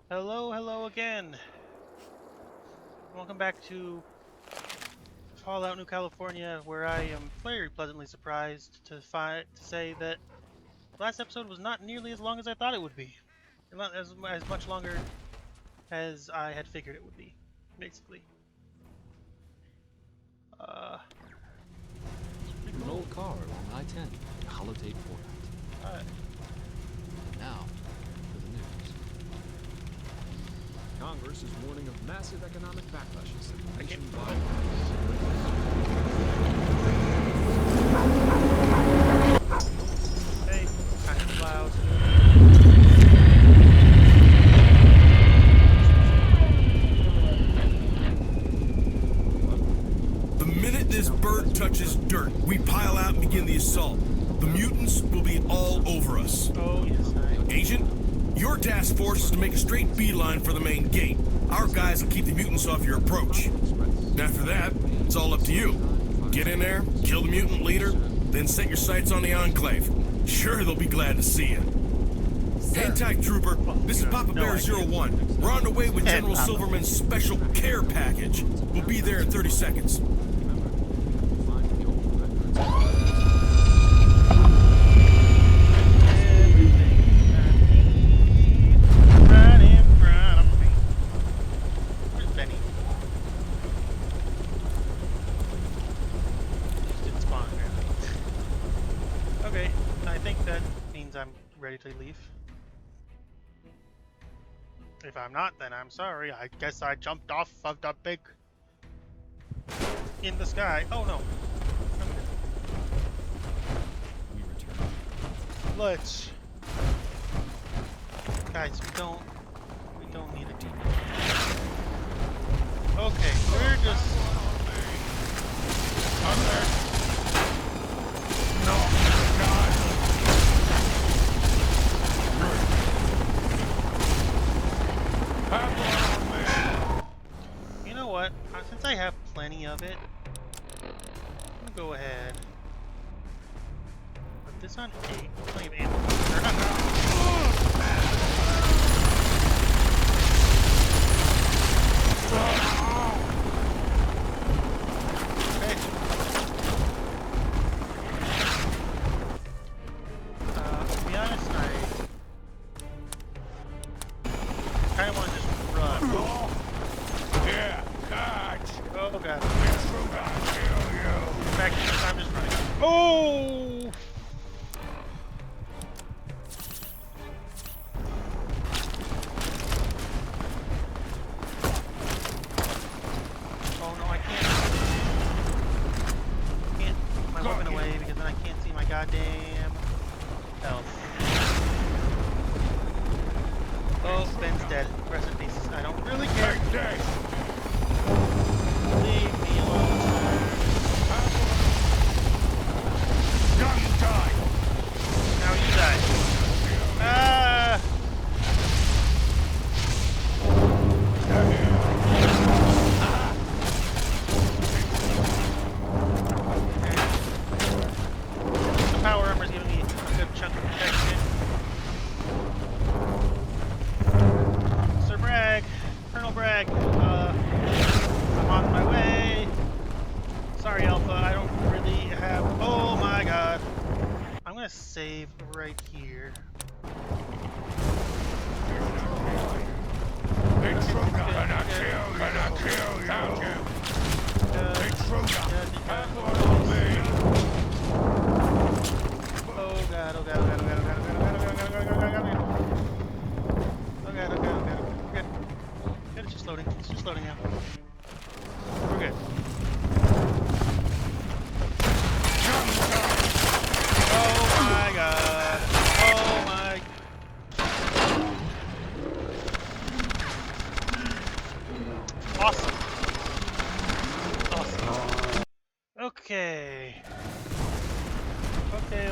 Hello, hello again. Welcome back to Fallout New California, where I am very pleasantly surprised to say that last episode was not nearly as long as I thought it would be. And not as much longer as I had figured it would be, basically. Pretty An cool. old car along I-10, holotape format. Alright. Now, for the news. Congress is warning of massive economic backlashes nationwide. Hey, kind of loud. The minute this bird touches dirt, we pile out and begin the assault. The mutants will be all over us. Oh, yes, Agent, your task force is to make a straight beeline for the main gate. Our guys will keep the mutants off your approach. And after that, it's all up to you. Get in there, kill the mutant leader, then set your sights on the Enclave. Sure, they'll be glad to see you. Hang tight, Trooper. This is Papa Bear 01. We're on the way with General Silverman's special care package. We'll be there in 30 seconds. Okay, I think that means I'm ready to leave. If I'm not, then I'm sorry. I guess I jumped off of the big... in the sky. Oh no. We return. Let's... Guys, we don't need a team. Okay, we're just... You know what? Since I have plenty of it, I'm gonna go ahead. Put this on 8. Plenty of ammo. Or okay. To be honest, I kind of want to just run. Yeah, catch! Oh god. It's from gonna kill you! In fact, I'm just running. Oh! Oh no, I can't put my weapon away because then I can't see my goddamn health. Oh, Ben's dead. Rest in peace. I don't really care. Take this! Leave me alone, sir. Now you die! Now you die. Ah! The power armor's giving me a good chunk of protection. Sir Bragg, Colonel Bragg, I'm on my way. Sorry, Alpha, I don't really have... Oh my god. I'm gonna save right here. Intruder! Gonna kill you! Intruder! Have one on me! Oh god, oh god, oh god, oh god, oh god, oh god, oh god, oh god, oh god, oh god, oh god, oh god. Oh god, okay. We're good. Good, it's just loading. It's just loading now. We're good. Oh my god. Oh my... Awesome. Awesome. Okay. Okay.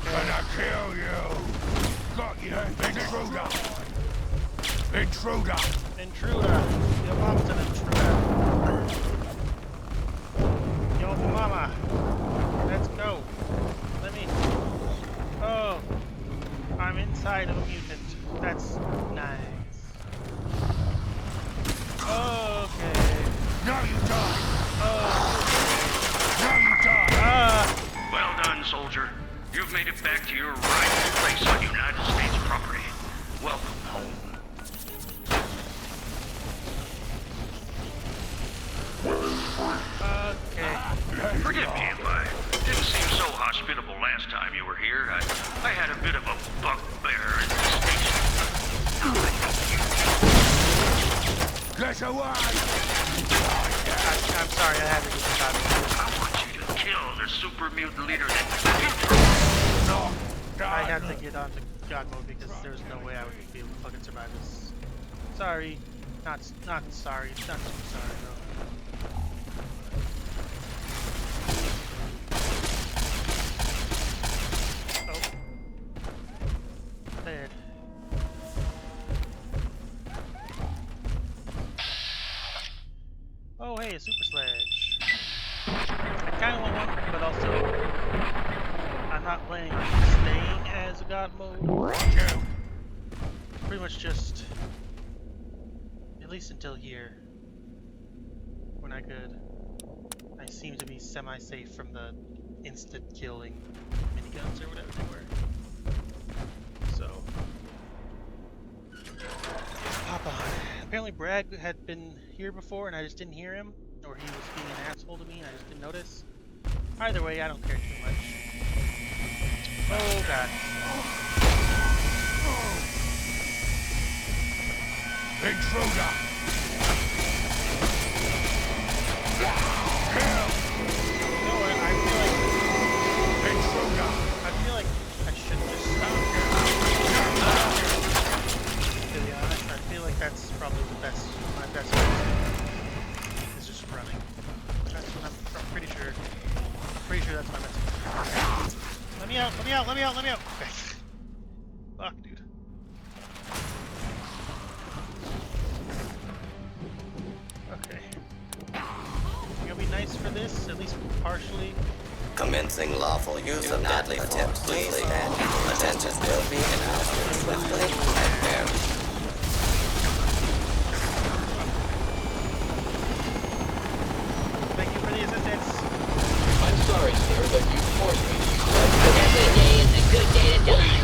Gonna kill you! Got you! Intruder! Intruder. Your mom's an intruder. Yo mama. Let's go. Let me... Oh. I'm inside of a mutant. That's nice. soldier. You've made it back to your rightful place on United States property. Welcome home. Okay. Forgive me if I didn't seem so hospitable last time you were here. I had a bit of a bugbear at the station. Get away! I'm sorry, I had to get this out of here. I want you to kill the super mutant leader that No! I had to get onto God mode because there's no way I would be able to fucking survive this. Sorry. Not sorry. Not too sorry, though. Oh. Dead. Oh, hey, a super sledge. I kind of want one, but also I'm not planning on staying as a god mode. Pretty much just, at least until here, when I seem to be semi-safe from the instant killing miniguns or whatever they were. So, hop on. Apparently Bragg had been here before and I just didn't hear him, or he was being an asshole to me and I just didn't notice. Either way, I don't care too much. Oh god. Intruder! Kill! You know what, Intruder! I feel like I should just stop. To be honest, I feel like that's probably my best way is just running. That's what I'm pretty sure that's my best way. Let me out, let me out, let me out, let me out! Okay. Fuck, dude. Okay. It'll be nice for this, at least partially. Commencing lawful use of deadly force. Please stand. Attention will be announced swiftly and fairly. Thank you for the assistance. I'm sorry, sir, but you forced me to use that. Every day is a good day to die.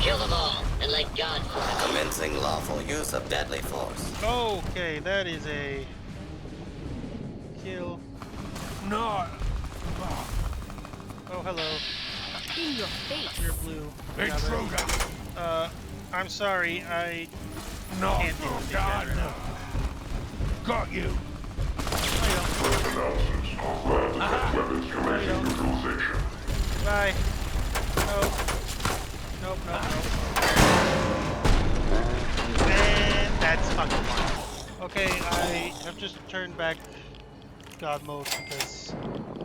Kill them all, and let God forgive. Commencing lawful use of deadly force. Okay, that is a kill. No! Oh, hello. In your face. You're blue. Intruder! I'm sorry. I No! can't deal with these guys right now. Got you! Bye. Nope. Nope, nope, nope. And that's fucking wild. Okay, I have just turned back God mode because,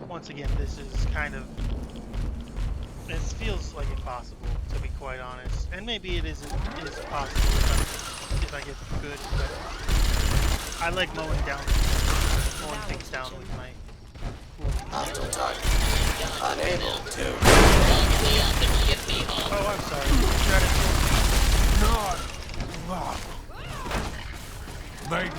once again, this is kind of... This feels like impossible, to be quite honest. And maybe it is possible if I get good, but I like mowing things down with my... Hostile target. Unable to. Oh, I'm sorry. Try to No! Make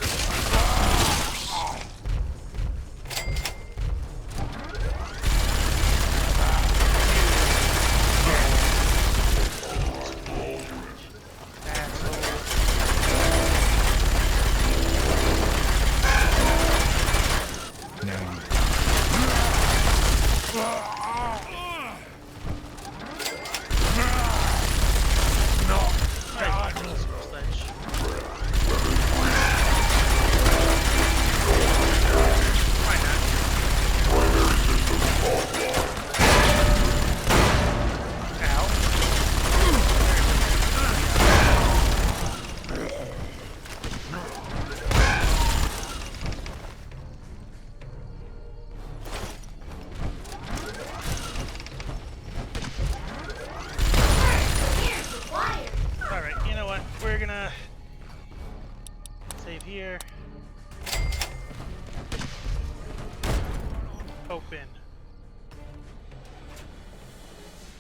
Open.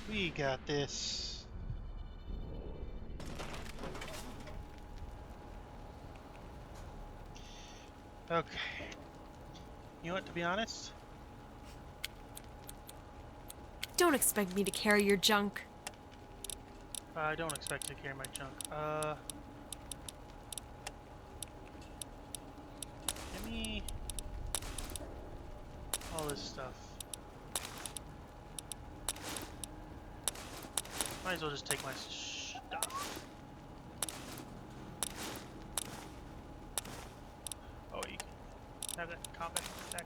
We got this. Okay. You know what, to be honest? Don't expect me to carry your junk. I don't expect to carry my junk. Give me all this stuff. Might as well just take my stuff. Oh, you can have that combat attack.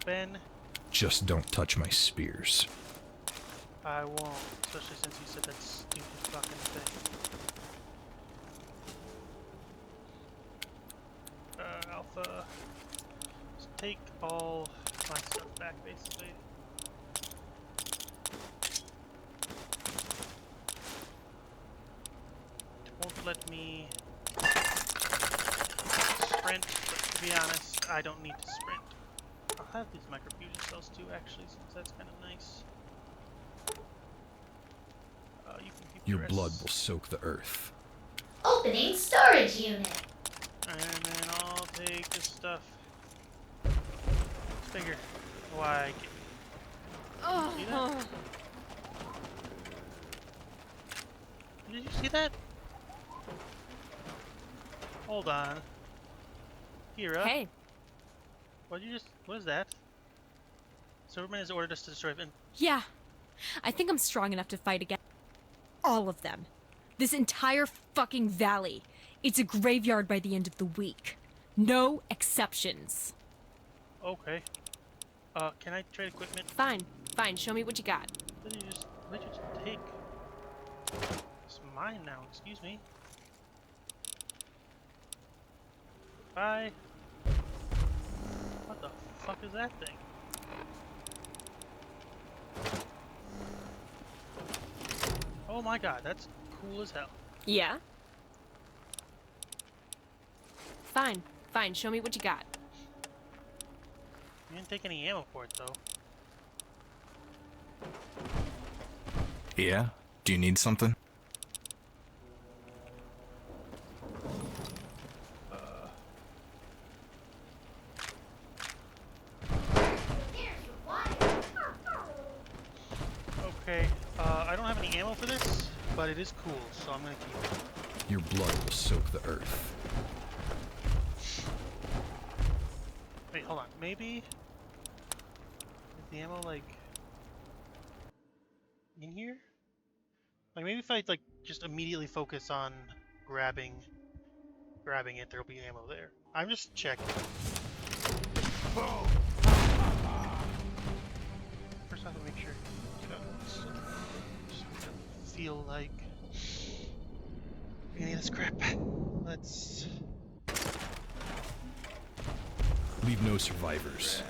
Ben, Just don't touch my spears. I won't, especially since you said that stupid fucking thing. Alpha, just take all my stuff back, basically. It won't let me sprint, but to be honest, I don't need to sprint. I'll have these microfusion cells too, actually, since that's kind of nice. You can keep Your the blood rest. will soak the earth. Opening storage unit. And then I'll take this stuff. Let's figure why I get. See that? Did you see that? Hold on. Kira. Hey, What is that? Silverman has ordered us to destroy it. yeah. I think I'm strong enough to fight against all of them. This entire fucking valley. It's a graveyard by the end of the week. No exceptions. Okay. Can I trade equipment? Fine, fine, show me what you got. Let you just take. It's mine now, excuse me. Bye. What the fuck is that thing? Oh my god, that's cool as hell. Yeah? Fine, fine, show me what you got. You didn't take any ammo for it though. Yeah? Do you need something? Okay, I don't have any ammo for this, but it is cool, so I'm gonna keep it. Your blood will soak the earth. Wait, hold on. Maybe is the ammo like in here? Like maybe if I like just immediately focus on grabbing it, there'll be ammo there. I'm just checking. First, I have to make sure. Just feel like any of this crap. Let's. Leave no survivors.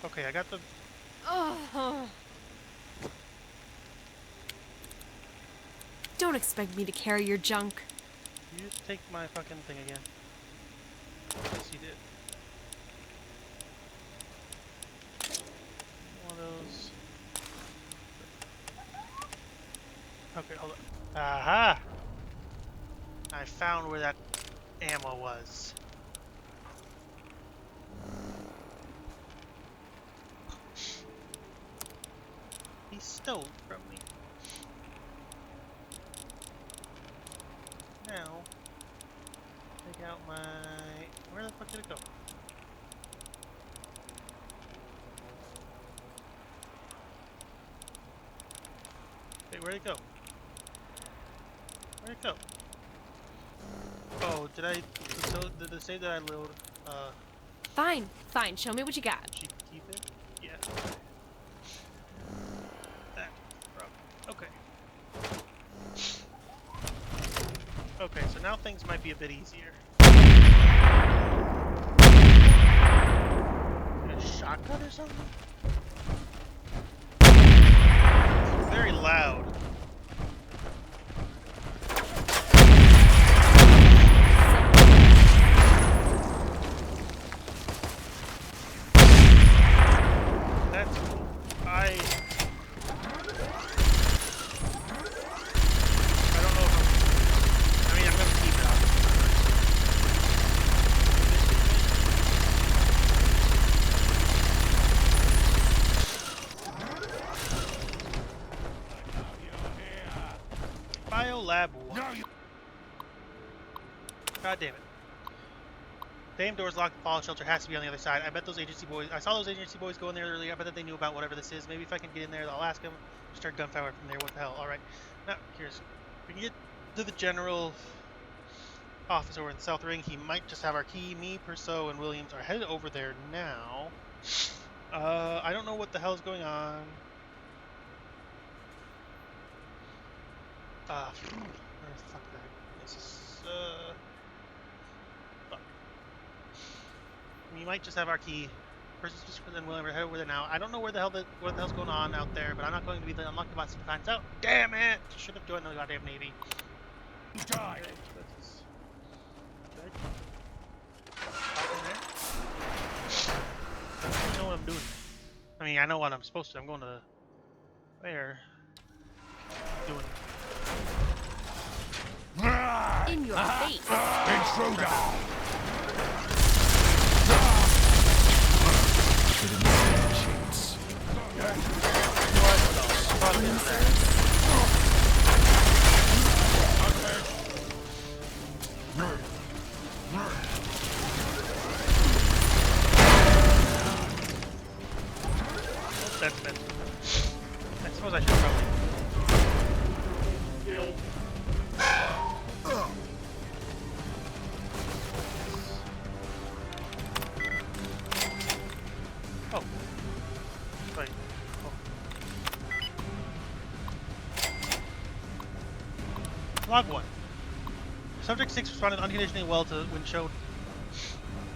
Okay, I got the. Oh. Don't expect me to carry your junk. You just take my fucking thing again. Yes, you did. One of those. Okay, hold on. Aha! I found where that ammo was. He stole it from me. Now, take out my... Where the fuck did it go? Wait, where'd it go? Where'd it go? Oh, did I... So, did it say that I load... Fine, fine, show me what you got. Did she keep it? Yeah. That. Okay. Okay, so now things might be a bit easier. A shotgun or something? It's very loud. That's cool. God damn it. Damn door's locked. The fallout shelter has to be on the other side. I bet those agency boys... I saw those agency boys go in there earlier. I bet that they knew about whatever this is. Maybe if I can get in there, I'll ask them. Start gunfire from there. What the hell? Alright. Now, here's... We can get to the general office over in the South Ring. He might just have our key. Me, Perso, and Williams are headed over there now. I don't know what the hell's going on. Where the fuck did I... This is... Fuck. We might just have our key. Person's just then William are headed over there now. I don't know what the hell's going on out there, but I'm not going to be the unlucky boss to find out. Damn it! Should have joined the goddamn Navy. Die. I know what I'm doing. I mean, I know what I'm supposed to. I'm going to where? Doing. In your face. Intruder. That's bad. I suppose I should probably. Oh. Right. Oh. Log 1. Subject 6 responded unconditionally well to when showed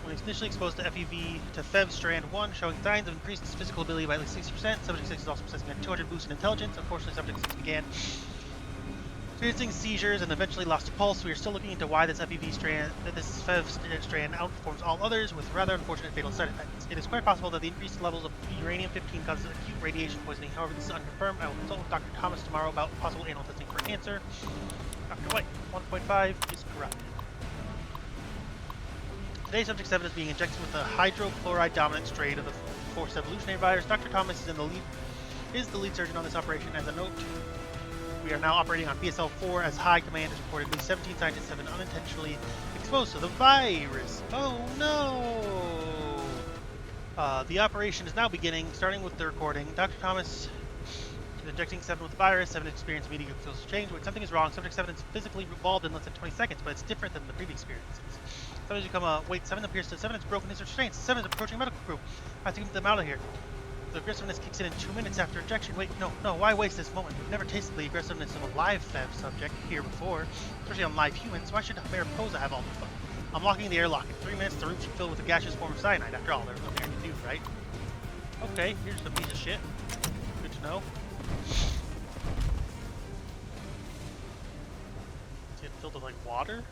when he was initially exposed to FEV to FEV Strand 1, showing signs of increased physical ability by at least 60%. Subject 6 is also possessing a 200 boost in intelligence. Unfortunately, Subject 6 began experiencing seizures and eventually lost pulse. We are still looking into why this FEV strand, this FEV strand outperforms all others with rather unfortunate fatal side effects. It is quite possible that the increased levels of uranium-15 causes acute radiation poisoning. However, this is unconfirmed. I will consult with Dr. Thomas tomorrow about possible animal testing for answer. Dr. White, 1.5 is correct. Today, Subject 7 is being injected with a hydrochloride dominant strain of the Forced Evolutionary Virus. Dr. Thomas is the lead surgeon on this operation. As a note, we are now operating on PSL 4 as High Command has reported at least 17 scientists have been unintentionally exposed to the virus. Oh no! The operation is now beginning, starting with the recording. Dr. Thomas is injecting 7 with the virus. 7 experienced immediate feels change. Wait, something is wrong. Subject 7 is physically revolved in less than 20 seconds, but it's different than the previous experiences. 7 has become wait, 7 appears to 7 has broken his restraints. 7 is approaching medical crew. I have to get them out of here. The aggressiveness kicks in 2 minutes after injection. Wait, no, why waste this moment? We've never tasted the aggressiveness of a live FEV subject here before, especially on live humans. Why should Mariposa have all the fun? I'm locking the airlock. In 3 minutes, the room should fill with a gaseous form of cyanide. After all, there's nothing I can do, right? Okay, here's the piece of shit. Good to know. Is it filled with, like, water?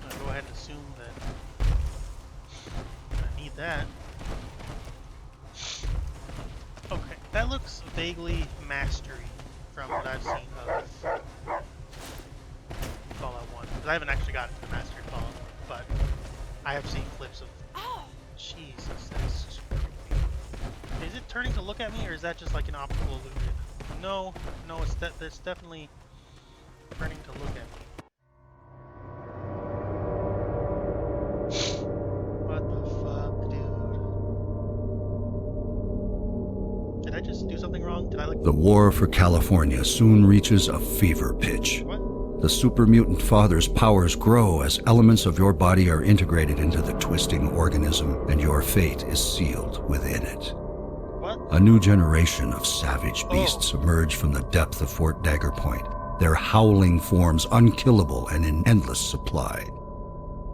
I'll go ahead and assume that I need that. Okay, that looks vaguely mastery from what I've seen of Fallout 1. Because I haven't actually gotten to the mastery Fallout, but I have seen clips of... Jesus, that's creepy. Is it turning to look at me, or is that just like an optical illusion? No, it's definitely turning to look at me. What the fuck, dude? Did I just do something wrong? Did I like... The war for California soon reaches a fever pitch. What? The super mutant father's powers grow as elements of your body are integrated into the twisting organism, and your fate is sealed within it. What? A new generation of savage beasts emerge from the depth of Fort Dagger Point, their howling forms unkillable and in endless supply.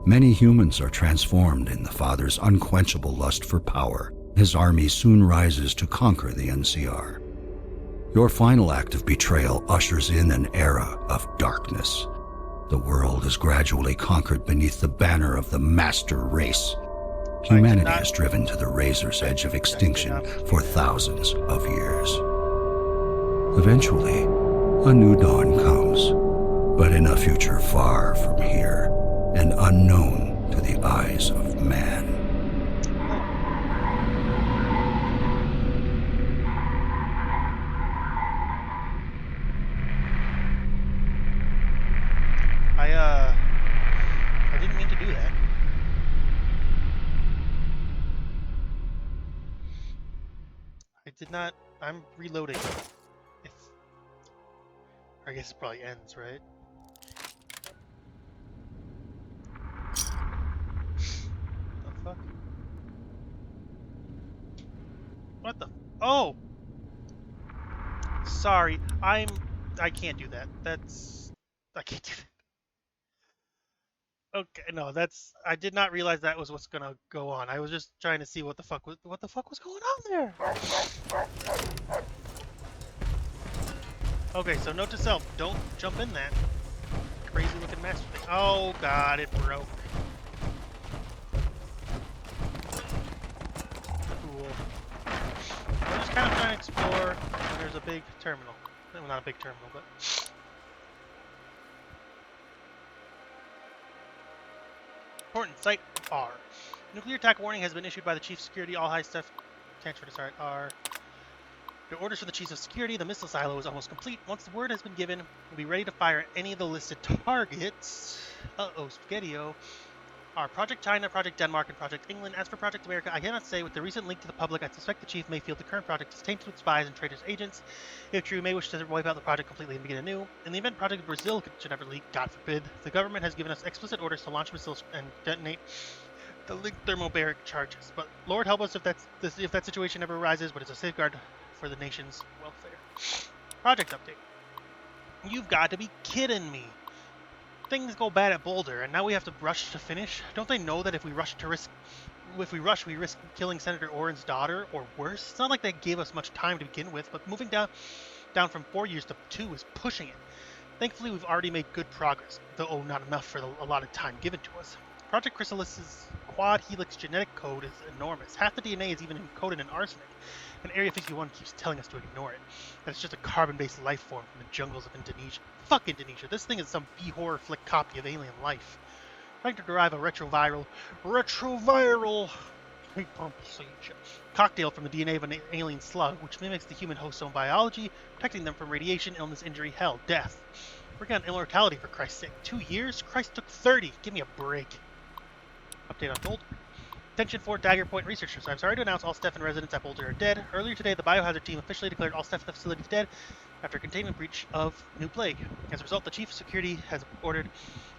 Many humans are transformed in the father's unquenchable lust for power. His army soon rises to conquer the NCR. Your final act of betrayal ushers in an era of darkness. The world is gradually conquered beneath the banner of the master race. Humanity is driven to the razor's edge of extinction for thousands of years. Eventually, a new dawn comes, but in a future far from here and unknown to the eyes of man. not... I'm reloading. If... I guess it probably ends, right? The fuck? What the... Oh! Sorry, I can't do that. I can't do that. Okay, no, I did not realize that was what's gonna go on. I was just trying to see what the fuck was going on there. Okay, so note to self, don't jump in that crazy looking master thing. Oh god, it broke. Cool. I'm just kind of trying to explore, and there's a big terminal. Well, not a big terminal, but... Important, Site R. Nuclear attack warning has been issued by the Chief of Security. All high stuff transfer to Site R. The orders from the Chief of Security. The missile silo is almost complete. Once the word has been given, we'll be ready to fire any of the listed targets. Uh-oh, Spaghetti-O. Are Project China, Project Denmark, and Project England. As for Project America, I cannot say. With the recent link to the public, I suspect the Chief may feel the current project is tainted with spies and traitors agents. If true, may wish to wipe out the project completely and begin anew. In the event Project Brazil should ever leak, God forbid, the government has given us explicit orders to launch missiles and detonate the linked thermobaric charges. But Lord help us if that situation ever arises, but it's a safeguard for the nation's welfare. Project update. You've got to be kidding me. Things go bad at Boulder, and now we have to rush to finish? Don't they know that if we rush, we risk killing Senator Orrin's daughter, or worse? It's not like they gave us much time to begin with, but moving down from 4 years to 2 is pushing it. Thankfully, we've already made good progress, though not enough for the allotted time given to us. Project Chrysalis's quad helix genetic code is enormous. Half the DNA is even encoded in arsenic, and Area 51 keeps telling us to ignore it. That it's just a carbon-based life form from the jungles of Indonesia. Fuck Indonesia. This thing is some B-horror flick copy of alien life. Trying to derive a retroviral cocktail from the DNA of an alien slug, which mimics the human host's own biology, protecting them from radiation, illness, injury, hell, death. Working on immortality, for Christ's sake. 2 years? Christ took 30. Give me a break. Update on Boulder. Attention Fort Dagger Point researchers. I'm sorry to announce all Stefan residents at Boulder are dead. Earlier today, the biohazard team officially declared all staff at the facility dead after a containment breach of new plague. As a result, the Chief of Security has ordered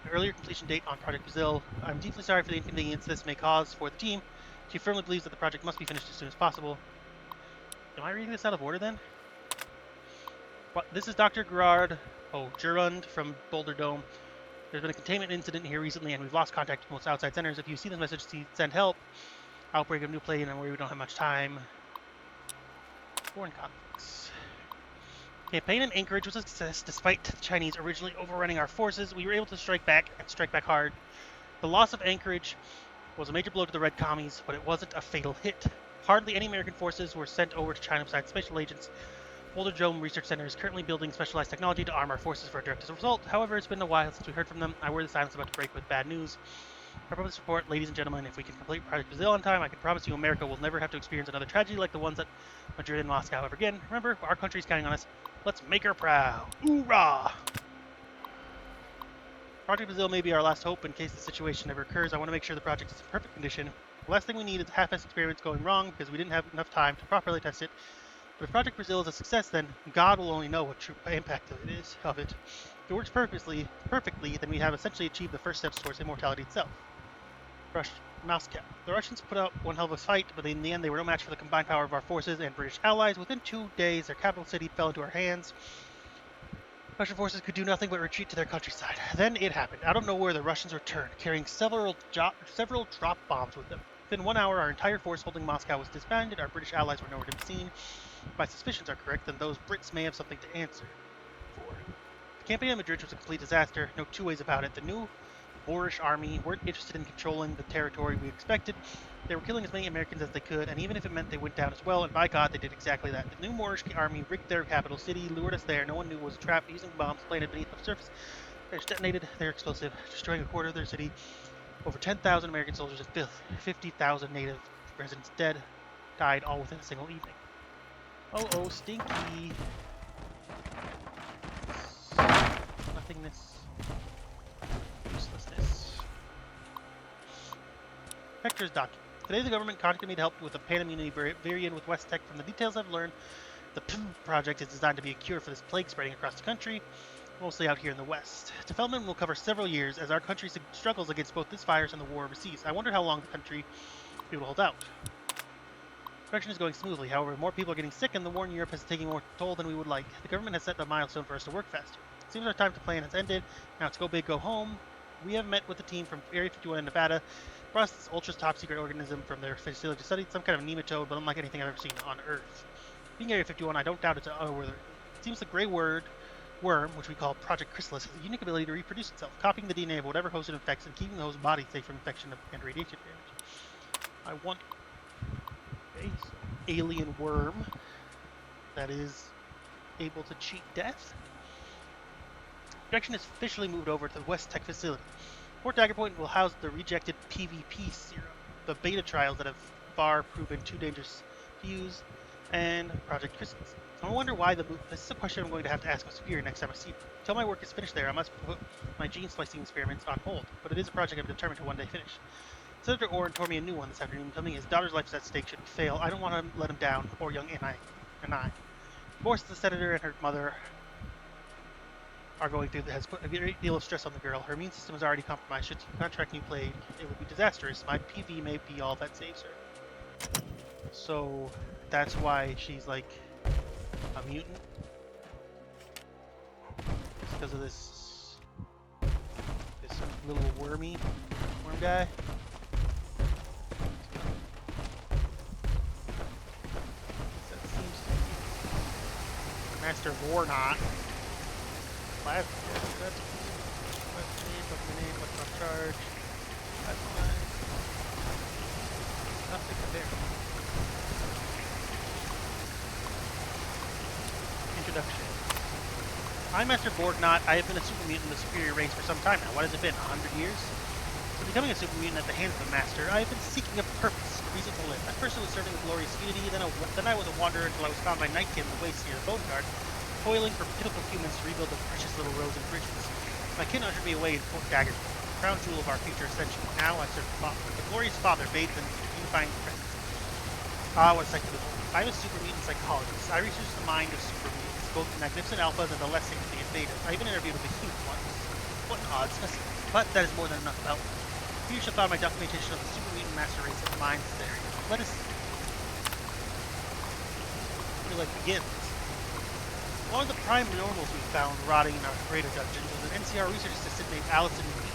an earlier completion date on Project Brazil. I'm deeply sorry for the inconvenience this may cause for the team. She firmly believes that the project must be finished as soon as possible. Am I reading this out of order then? Well, this is Dr. Gerund from Boulder Dome. There's been a containment incident here recently, and we've lost contact with most outside centers. If you see this message, send help. Outbreak of new plague, and we don't have much time. Foreign conflicts. Campaign in Anchorage was a success, despite the Chinese originally overrunning our forces. We were able to strike back, and strike back hard. The loss of Anchorage was a major blow to the Red Commies, but it wasn't a fatal hit. Hardly any American forces were sent over to China besides special agents. Boulder Dome Research Center is currently building specialized technology to arm our forces for a direct result. However, it's been a while since we heard from them. I worry the silence is about to break with bad news. For public support, ladies and gentlemen, if we can complete Project Brazil on time, I can promise you America will never have to experience another tragedy like the ones at Madrid and Moscow ever again. Remember, our country is counting on us. Let's make her proud. Hoorah! Project Brazil may be our last hope in case the situation ever occurs. I want to make sure the project is in perfect condition. The last thing we need is half-assed experiments going wrong because we didn't have enough time to properly test it. But if Project Brazil is a success, then God will only know what true impact of it. If it works perfectly, then we have essentially achieved the first steps towards immortality itself. Moscow. The Russians put up one hell of a fight, but in the end they were no match for the combined power of our forces and British allies. Within 2 days, their capital city fell into our hands. Russian forces could do nothing but retreat to their countryside. Then it happened. Out of nowhere, the Russians returned, carrying several drop bombs with them. Within 1 hour, our entire force holding Moscow was disbanded. Our British allies were nowhere to be seen. If my suspicions are correct, then those Brits may have something to answer for. The campaign in Madrid was a complete disaster. No two ways about it. The new Moorish army weren't interested in controlling the territory we expected. They were killing as many Americans as they could, and even if it meant they went down as well, and by God, they did exactly that. The new Moorish army rigged their capital city, lured us there. No one knew it was a trap, using bombs planted beneath the surface. They detonated their explosive, destroying a quarter of their city. Over 10,000 American soldiers and 50,000 native residents died all within a single evening. Oh, stinky. Nothingness. Uselessness. Hector's document. Today the government contacted me to help with a pan-immunity variant with West Tech. From the details I've learned, the PIM project is designed to be a cure for this plague spreading across the country, mostly out here in the West. Development will cover several years as our country struggles against both this virus and the war overseas. I wonder how long the country will be able to hold out. Production is going smoothly. However, more people are getting sick, and the war in Europe is taking more toll than we would like. The government has set a milestone for us to work faster. It seems our time to plan has ended. Now it's go big, go home. We have met with the team from Area 51 in Nevada. Brought us this ultra top secret organism from their facility to study some kind of nematode, but unlike anything I've ever seen on Earth. Being Area 51, I don't doubt it's it seems the gray worm, which we call Project Chrysalis, has a unique ability to reproduce itself, copying the DNA of whatever host it infects and keeping the host's body safe from infection and radiation damage. I want a alien worm that is able to cheat death. Production has officially moved over to the West Tech facility. Fort Dagger Point will house the rejected PvP serum, the beta trials that have far proven too dangerous to use, and Project Chrysalis. I wonder why this is a question I'm going to have to ask my superior next time I see him. Until my work is finished there, I must put my gene splicing experiments on hold, but it is a project I'm determined to one day finish. Senator Orrin told me a new one this afternoon, telling me his daughter's life is at stake should he fail. I don't want to let him down, or young Anai. Of course, the senator and her mother are going through has put a great deal of stress on the girl. Her immune system is already compromised. Should the contract new plague, it would be disastrous. My PV may be all that saves her. So that's why she's like a mutant. It's because of this little worm guy. That seems to be Master Warnot. That's what's my name, what's my charge. That's fine. Nothing there. Introduction. I'm Master Borgnot. I have been a super mutant in the superior race for some time now. What has it been, 100 years? So becoming a super mutant at the hands of the Master, I have been seeking a purpose, a reason to live. At first it was serving the glorious unity, then I was a wanderer until I was found by Nightkin in the waste near the Bone Guard, toiling for pitiful humans to rebuild the precious little roads and bridges. My kin ushered me away in Fort Dagger, the crown jewel of our future ascension. Now I serve the Father. The glorious Father bathed in unifying presence. Ah, what a sight to behold. I'm a super mutant psychologist. I research the mind of super mutants, both the magnificent alphas and the less significant betas. I even interviewed with the human ones. What an odd specimen. But that is more than enough about me. You should find my documentation of the super mutant master race of minds there. Let us begin. One of the prime normals we found rotting in our greater dungeons was an NCR research assistant named Allison B.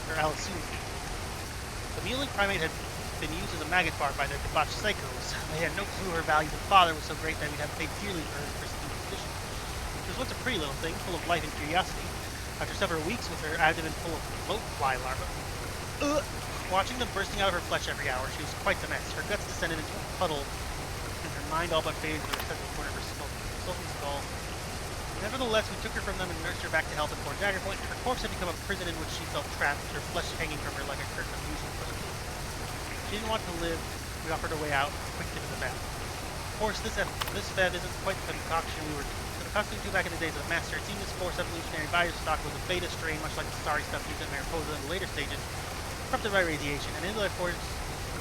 The mewling primate had been used as a maggot farm by their debauched psychos. They had no clue her value to the father was so great that we'd have paid dearly for her pristine position. She was once a pretty little thing, full of life and curiosity. After several weeks with her abdomen full of bloat fly larvae, watching them bursting out of her flesh every hour, she was quite the mess. Her guts descended into a puddle, and her mind all but faded into the central corner of her skull. Nevertheless, we took her from them and nursed her back to health at Fort Dagger Point. Her corpse had become a prison in which she felt trapped, her flesh hanging from her like a curtain of amusement. She didn't want to live. We offered her way out, quick into the bath. Of course, this fed isn't quite the concoction we were accustomed to back in the days of the Master. It seemed this force evolutionary virus stock was a beta strain, much like the sorry stuff used in Mariposa in the later stages, corrupted by radiation, and into their force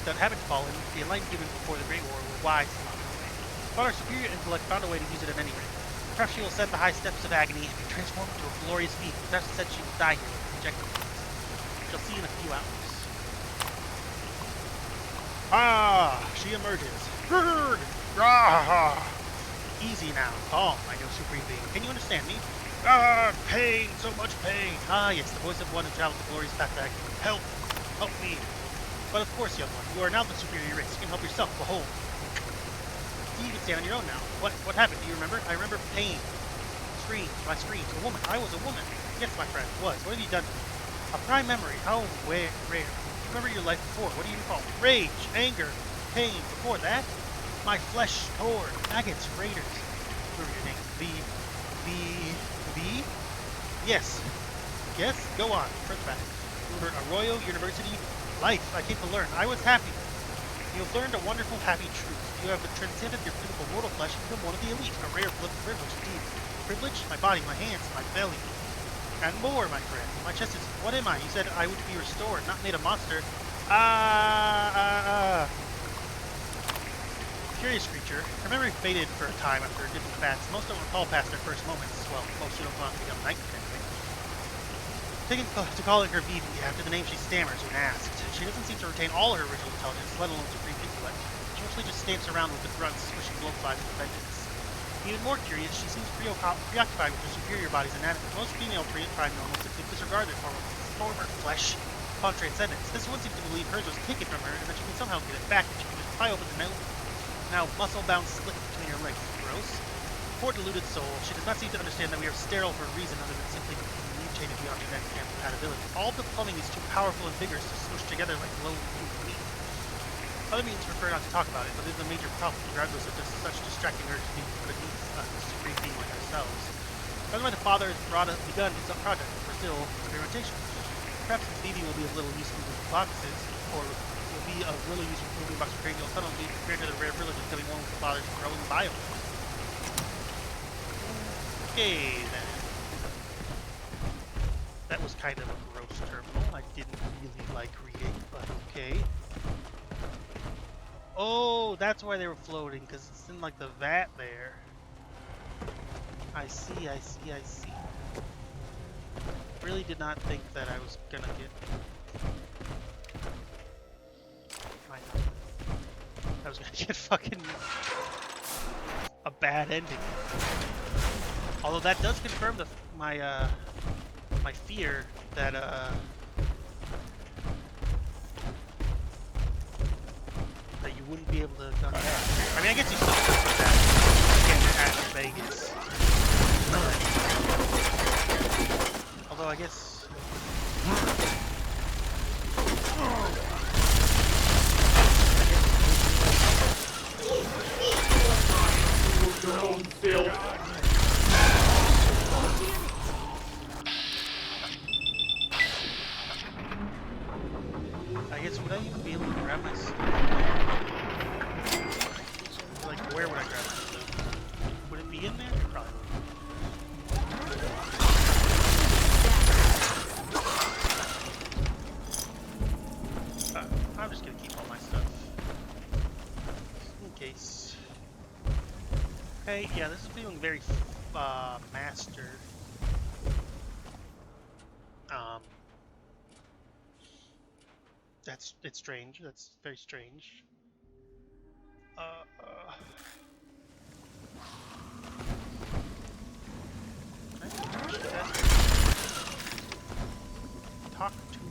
that haven't fallen, the enlightened humans before the Great War were wise to lock it away. But our superior intellect found a way to use it at any rate. Perhaps she will ascend the high steps of agony and be transformed into a glorious being. Perhaps said she will die here with projected wings. We shall see in a few hours. Ah, she emerges. Grrrg! Grah! Easy now, calm, my new supreme being. Can you understand me? Ah, pain, so much pain. Ah, yes, the voice of one who traveled the glorious path back. Help me. But of course, young one, you are now the superior race. You can help yourself. Behold. You can stand on your own now. What happened? Do you remember? I remember pain. My screams. A woman. I was a woman. Yes, my friend, was. What have you done to me? A prime memory. How rare. You remember your life before. What do you recall? Rage, anger, pain. Before that? My flesh torn. Maggots, raiders. Remember your name. The? Yes. Yes? Go on. Further back. Remember Arroyo University? Life. I came to learn. I was happy. You have learned a wonderful, happy truth. You have transcended your pitiful mortal flesh and become one of the elite. A rare privilege indeed. Privilege? My body, my hands, my belly. And more, my friend. My chest is... What am I? You said I would be restored, not made a monster. Curious creature. Her memory faded for a time after different bats. Most don't recall past their first moments. Well, most who don't want to become nightmare anyway. Taking to calling her Vivi after the name she stammers when asked. She doesn't seem to retain all her original intelligence, let alone supreme intellect. She mostly just stamps around with the grunts, squishing blowflies with vengeance. Even more curious, she seems preoccupied with her superior body's anatomy. Most female prime normals simply disregard their former flesh upon transcendence. This one seems to believe hers was taken from her, and that she can somehow get it back, and she can just pry open the now muscle-bound slit between her legs. Gross. Poor deluded soul, she does not seem to understand that we are sterile for a reason other than simply mutated beyond genetic compatibility. All the plumbing is too powerful and vigorous to smush together like low human meat. Other means prefer not to talk about it, but it is a major problem, regardless of such distracting urge being beneath a supreme being like ourselves. That's why the father has begun his project for still experimentation. Perhaps this Vivi will be of little use moving boxes, or will be of little use moving box for cranial tunnels compared to the rare privilege of becoming one with the father's growing biome. Okay, then. That was kind of a gross terminal. I didn't really like reading, but okay. Oh, that's why they were floating, because it's in like the vat there. I see. Really did not think that I was gonna get... I was gonna get fucking... a bad ending. Although that does confirm my fear that that you wouldn't be able to come back. I mean, I guess you still could come back again at Vegas. Although I guess. I guess would I even be able to grab my stuff? Like, where would I grab my stuff? Would it be in there? Probably. I'm just gonna keep all my stuff. In case. Okay, yeah, this is feeling very master. It's strange. That's very strange.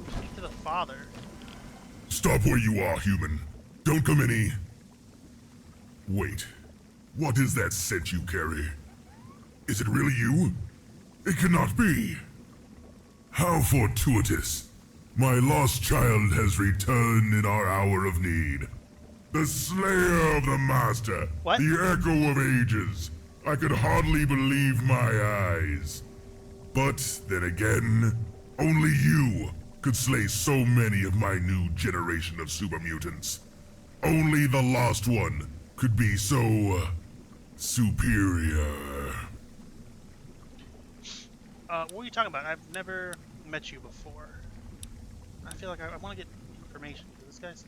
Speak to the father. Stop where you are, human. Don't come any... Wait. What is that scent you carry? Is it really you? It cannot be. How fortuitous. My lost child has returned in our hour of need. The Slayer of the Master. What? The Echo of Ages. I could hardly believe my eyes. But then again, only you could slay so many of my new generation of super mutants. Only the lost one could be so... superior. What are you talking about? I've never met you before. I feel like I want to get information, because this guy's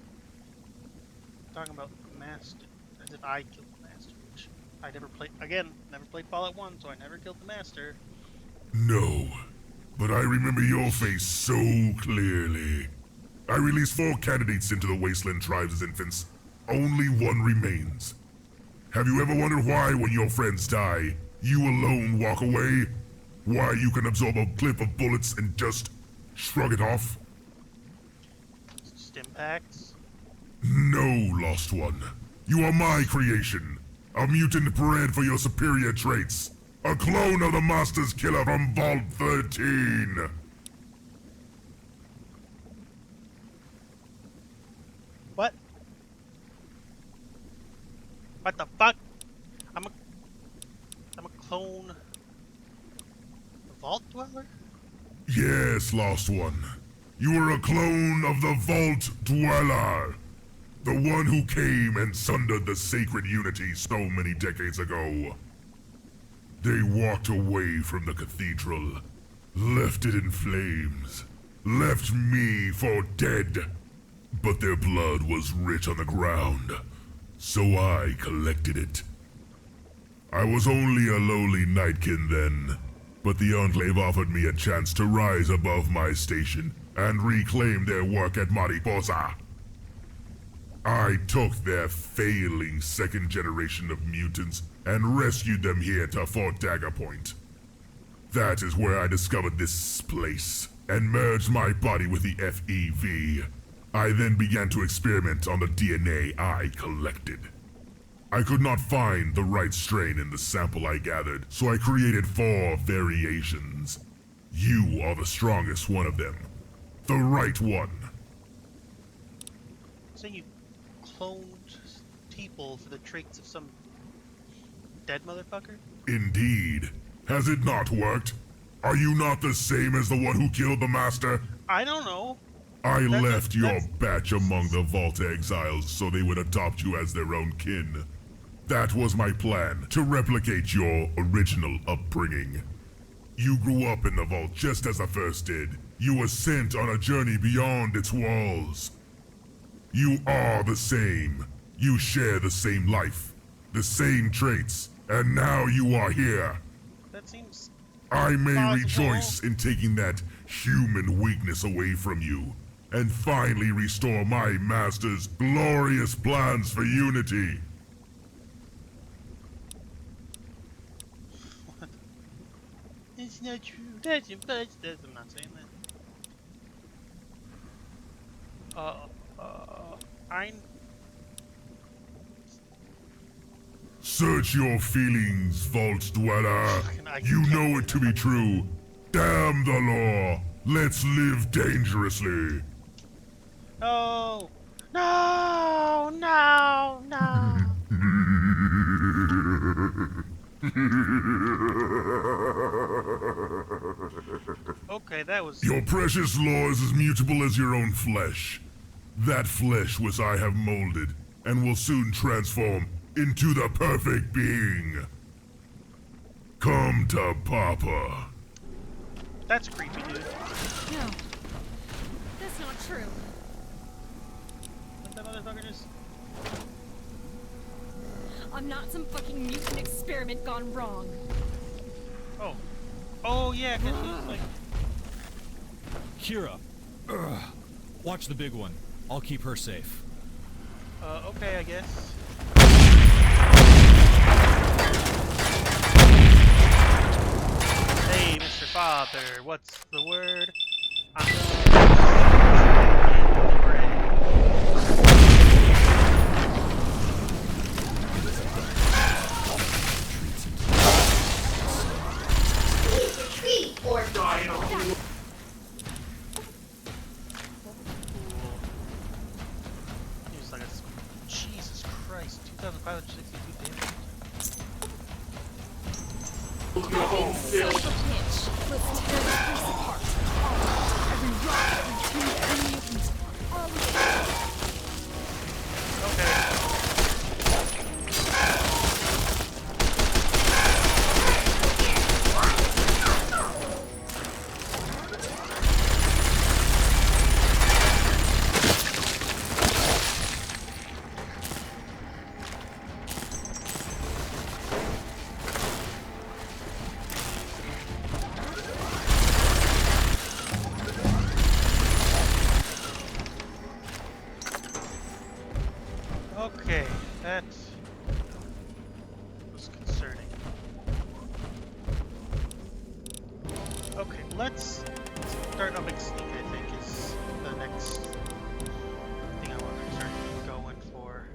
talking about the Master, as if I killed the Master, which I never played. Again, never played Fallout 1, so I never killed the Master. No, but I remember your face so clearly. I released 4 candidates into the Wasteland tribes as infants. Only one remains. Have you ever wondered why, when your friends die, you alone walk away? Why you can absorb a cliff of bullets and just shrug it off? Stimpaks? No, Lost One. You are my creation. A mutant bred for your superior traits. A clone of the Master's Killer from Vault 13. What? What the fuck? I'm a clone. A Vault Dweller? Yes, Lost One. You are a clone of the Vault Dweller. The one who came and sundered the sacred unity so many decades ago. They walked away from the cathedral, left it in flames, left me for dead. but their blood was rich on the ground, so I collected it. I was only a lowly Nightkin then, but the Enclave offered me a chance to rise above my station and reclaim their work at Mariposa. I took their failing second generation of mutants and rescued them here to Fort Dagger Point. That is where I discovered this place and merged my body with the FEV. I then began to experiment on the DNA I collected. I could not find the right strain in the sample I gathered, so I created 4 variations. You are the strongest one of them. The right one. So you cloned people for the traits of some dead motherfucker? Indeed. Has it not worked? Are you not the same as the one who killed the Master? I don't know. I left your batch among the Vault Exiles so they would adopt you as their own kin. That was my plan, to replicate your original upbringing. You grew up in the Vault just as the First did. You were sent on a journey beyond its walls. You are the same. You share the same life, the same traits, and now you are here. That seems I may possible. rejoice in taking that human weakness away from you, and finally restore my master's glorious plans for unity. It's not true. That's impossible. I'm not saying that. I'm... Search your feelings, Vault Dweller. You know it to be true. Damn the law. Let's live dangerously. No! No! No! No! Okay, that was... Your precious law is as mutable as your own flesh. That flesh which I have molded, and will soon transform into the perfect being. Come to Papa. That's creepy, dude. No. That's not true. Let that motherfucker just... I'm not some fucking mutant experiment gone wrong. Oh. Oh, yeah, because she's like... Kira. Watch the big one. I'll keep her safe. Okay, I guess. Hey, Mr. Father, what's the word? I'm Retreat or die. He's like a... Jesus Christ, 2,562 damage. Let's tear this place apart. Every rock, every tree, every mutant. All of it. Okay. Okay, that was concerning. Okay, let's start up Extinct, I think, is the next thing I want to start going for.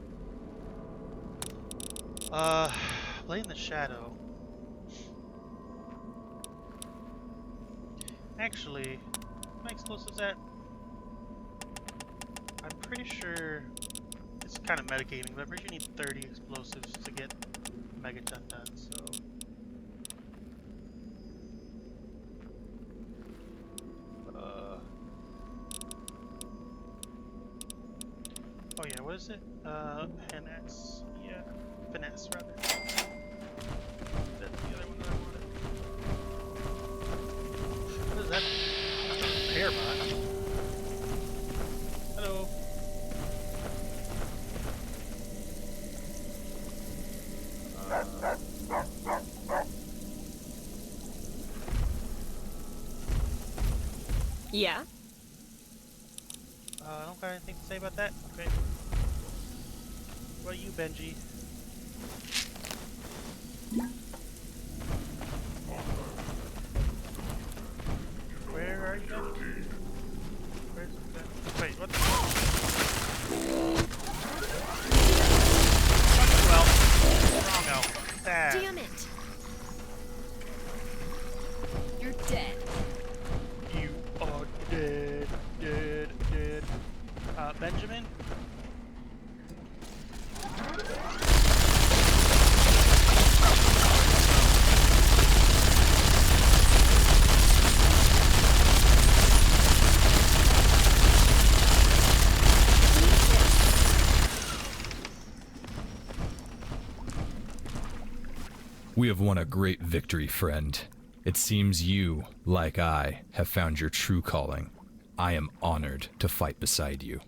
Blade in the Shadow. Actually, my explosives at? I'm pretty sure it's kind of metagaming, but I'm pretty sure you need 30 explosives to get Megaton done, so... Oh yeah, what is it? Finesse. Yeah, Finesse, rather. That's the other one that I wanted. What is that? Repair bot. Hello. Yeah? I don't got anything to say about that. Okay. What about you, Benji? Where are you guys? Where's the... Wait, what the... Wrong elf. Bad. Damn it! You're dead. You are dead, dead, dead. Benjamin? We have won a great victory, friend. It seems you, like I, have found your true calling. I am honored to fight beside you.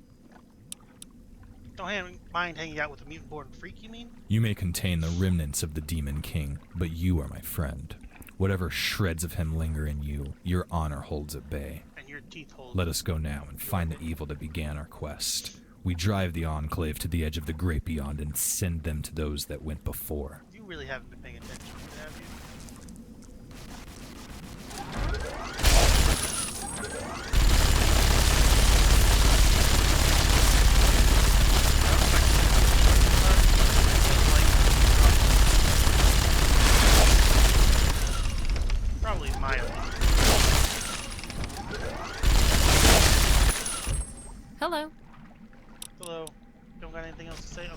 Don't mind hanging out with a mutant-born freak, you mean? You may contain the remnants of the Demon King, but you are my friend. Whatever shreds of him linger in you, your honor holds at bay. And your teeth hold. Let us go now and find the evil that began our quest. We drive the Enclave to the edge of the great beyond and send them to those that went before. You really haven't been paying attention, have you? Probably mildly. Hello. Hello. Don't got anything else to say? Okay.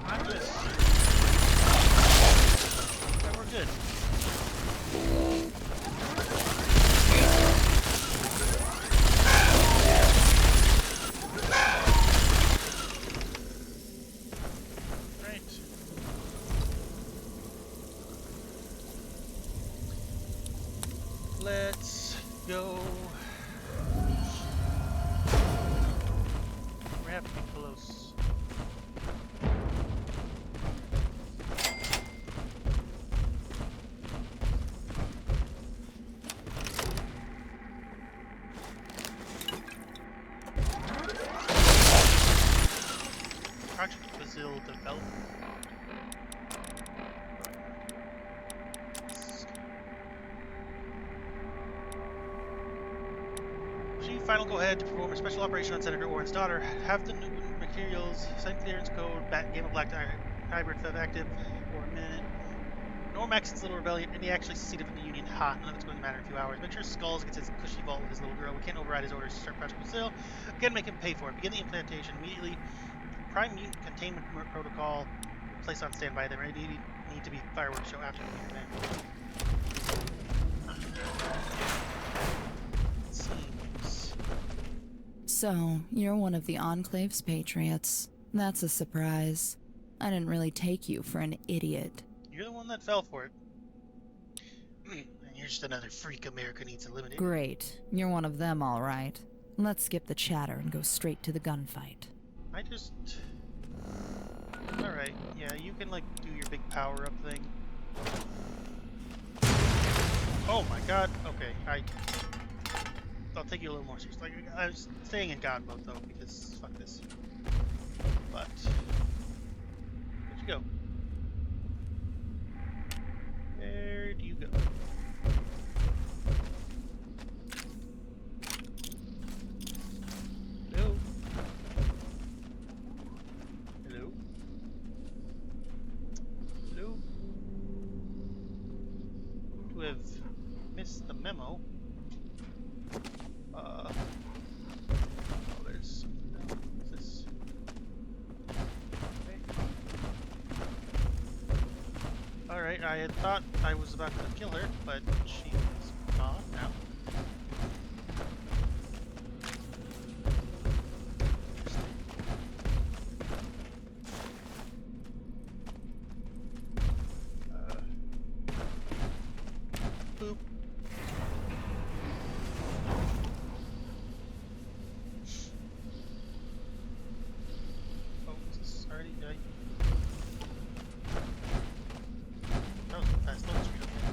I'm just... Okay, we're good. Right. Let's go. We're having to be close. Project Brazil development. Final go ahead to perform a special operation on Senator Orrin's daughter. Have the new materials, send clearance code, Game of Black hybrid FEV active for a minute. Normax's little rebellion, and he actually succeeded from the Union. Ha, none of it's going to matter in a few hours. Make sure Skulls gets his cushy vault with his little girl. We can't override his orders to start Project Brazil. Again, make him pay for it. Begin the implantation immediately. Prime mutant containment protocol. Place on standby. Then ready need to be fireworks show after the event. So, you're one of the Enclave's patriots. That's a surprise. I didn't really take you for an idiot. You're the one that fell for it. And you're just another freak America needs eliminated. Great. You're one of them, all right. Let's skip the chatter and go straight to the gunfight. I just... Alright, yeah, you can, like, do your big power-up thing. Oh my god, okay, I'll take you a little more seriously. Like, I was staying in God mode, though, because fuck this. But... Where'd you go? Where do you go? Hello? Hello? Hello? To have missed the memo. Oh, there's... What's this? Okay. Alright, I had thought I was about to kill her, but she's gone now. Boop. Oh, is this already? That was a fast load screen, okay.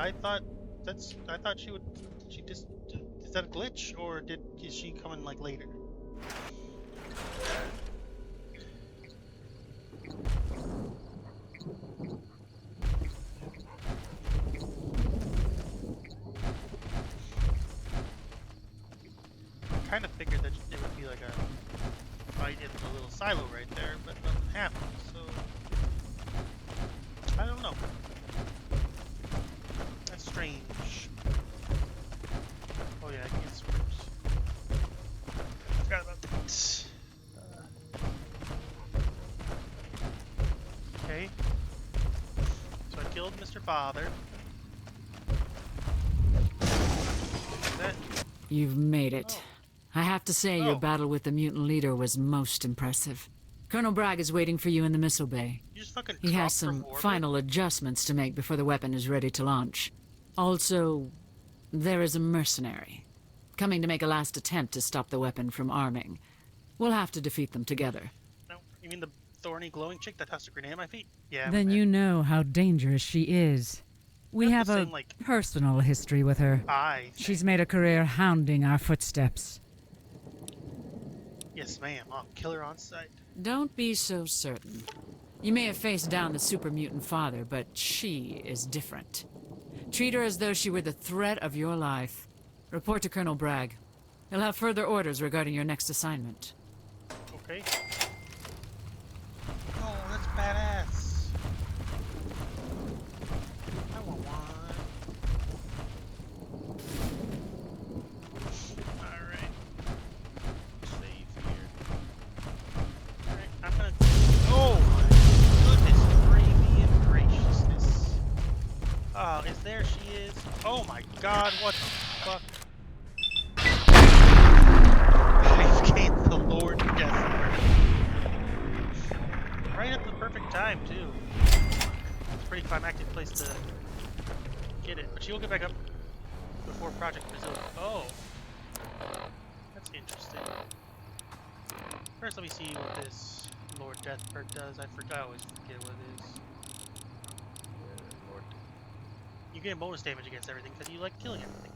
I thought she would. She just. Is that a glitch, or is she coming like later? I kind of figured that it would be like a fight in the little silo right there, but nothing happened. So I don't know. That's strange. Oh yeah, I can't switch. I forgot about that. Okay. So I killed Mr. Father. Is that? You've made it. I have to say, your battle with the mutant leader was most impressive. Colonel Bragg is waiting for you in the missile bay. You just fucking He has dropped from some orbit? final adjustments to make before the weapon is ready to launch. Also, there is a mercenary coming to make a last attempt to stop the weapon from arming. We'll have to defeat them together. No, you mean the thorny glowing chick that tossed a grenade at my feet? Yeah. Then you know how dangerous she is. We have a personal history with her. She's made a career hounding our footsteps. Yes, ma'am. I'll kill her on sight. Don't be so certain. You may have faced down the super mutant father, but she is different. Treat her as though she were the threat of your life. Report to Colonel Bragg. He'll have further orders regarding your next assignment. Okay. Oh, that's badass. I want one. Alright. Save here. Alright, I'm gonna... Oh my goodness, gravy and graciousness. Oh, is there she is? Oh my god, what the fuck? I've gained the Lord Death. Right at the perfect time, too. It's a pretty climactic place to get it. But she will get back up before Project Brazil. Oh. That's interesting. First, let me see what this Lord Death perk does. I always forget what it is. Lord. You gain bonus damage against everything because you like killing everything.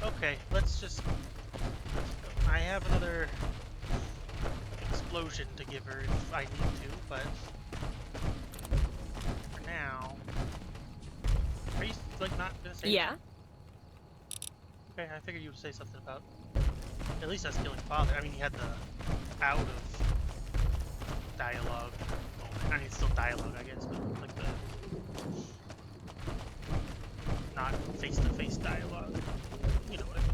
Okay, let's just... I have another explosion to give her if I need to, but for now, are you like not gonna say? Yeah. Okay, I figured you would say something about at least us killing father. I mean, he had the out of dialogue moment. I mean, it's still dialogue, I guess, but like the not face-to-face dialogue. You know what I mean.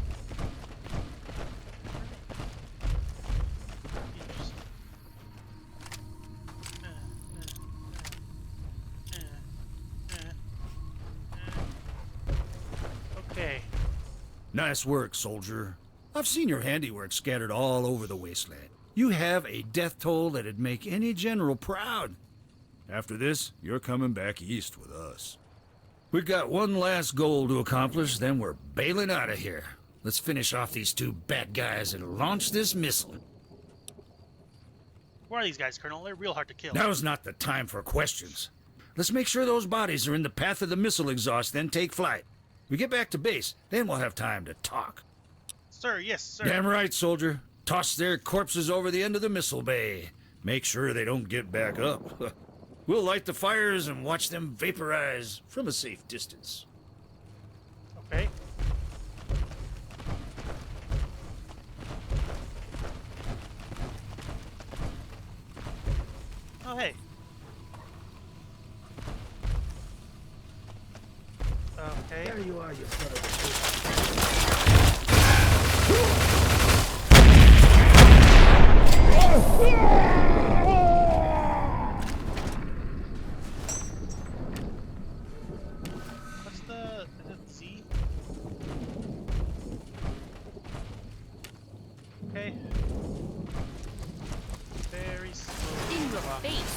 Okay. Nice work, soldier. I've seen your handiwork scattered all over the wasteland. You have a death toll that'd make any general proud. After this, you're coming back east with us. We've got one last goal to accomplish, then we're bailing out of here. Let's finish off these two bad guys and launch this missile. Who are these guys, Colonel? They're real hard to kill. Now's not the time for questions. Let's make sure those bodies are in the path of the missile exhaust, then take flight. We get back to base, then we'll have time to talk. Sir, yes, sir. Damn right, soldier. Toss their corpses over the end of the missile bay. Make sure they don't get back up. We'll light the fires and watch them vaporize from a safe distance. Okay. Oh, hey. Okay. There you are, you son of a What's the... is it Z? Okay. Very slow. In your face.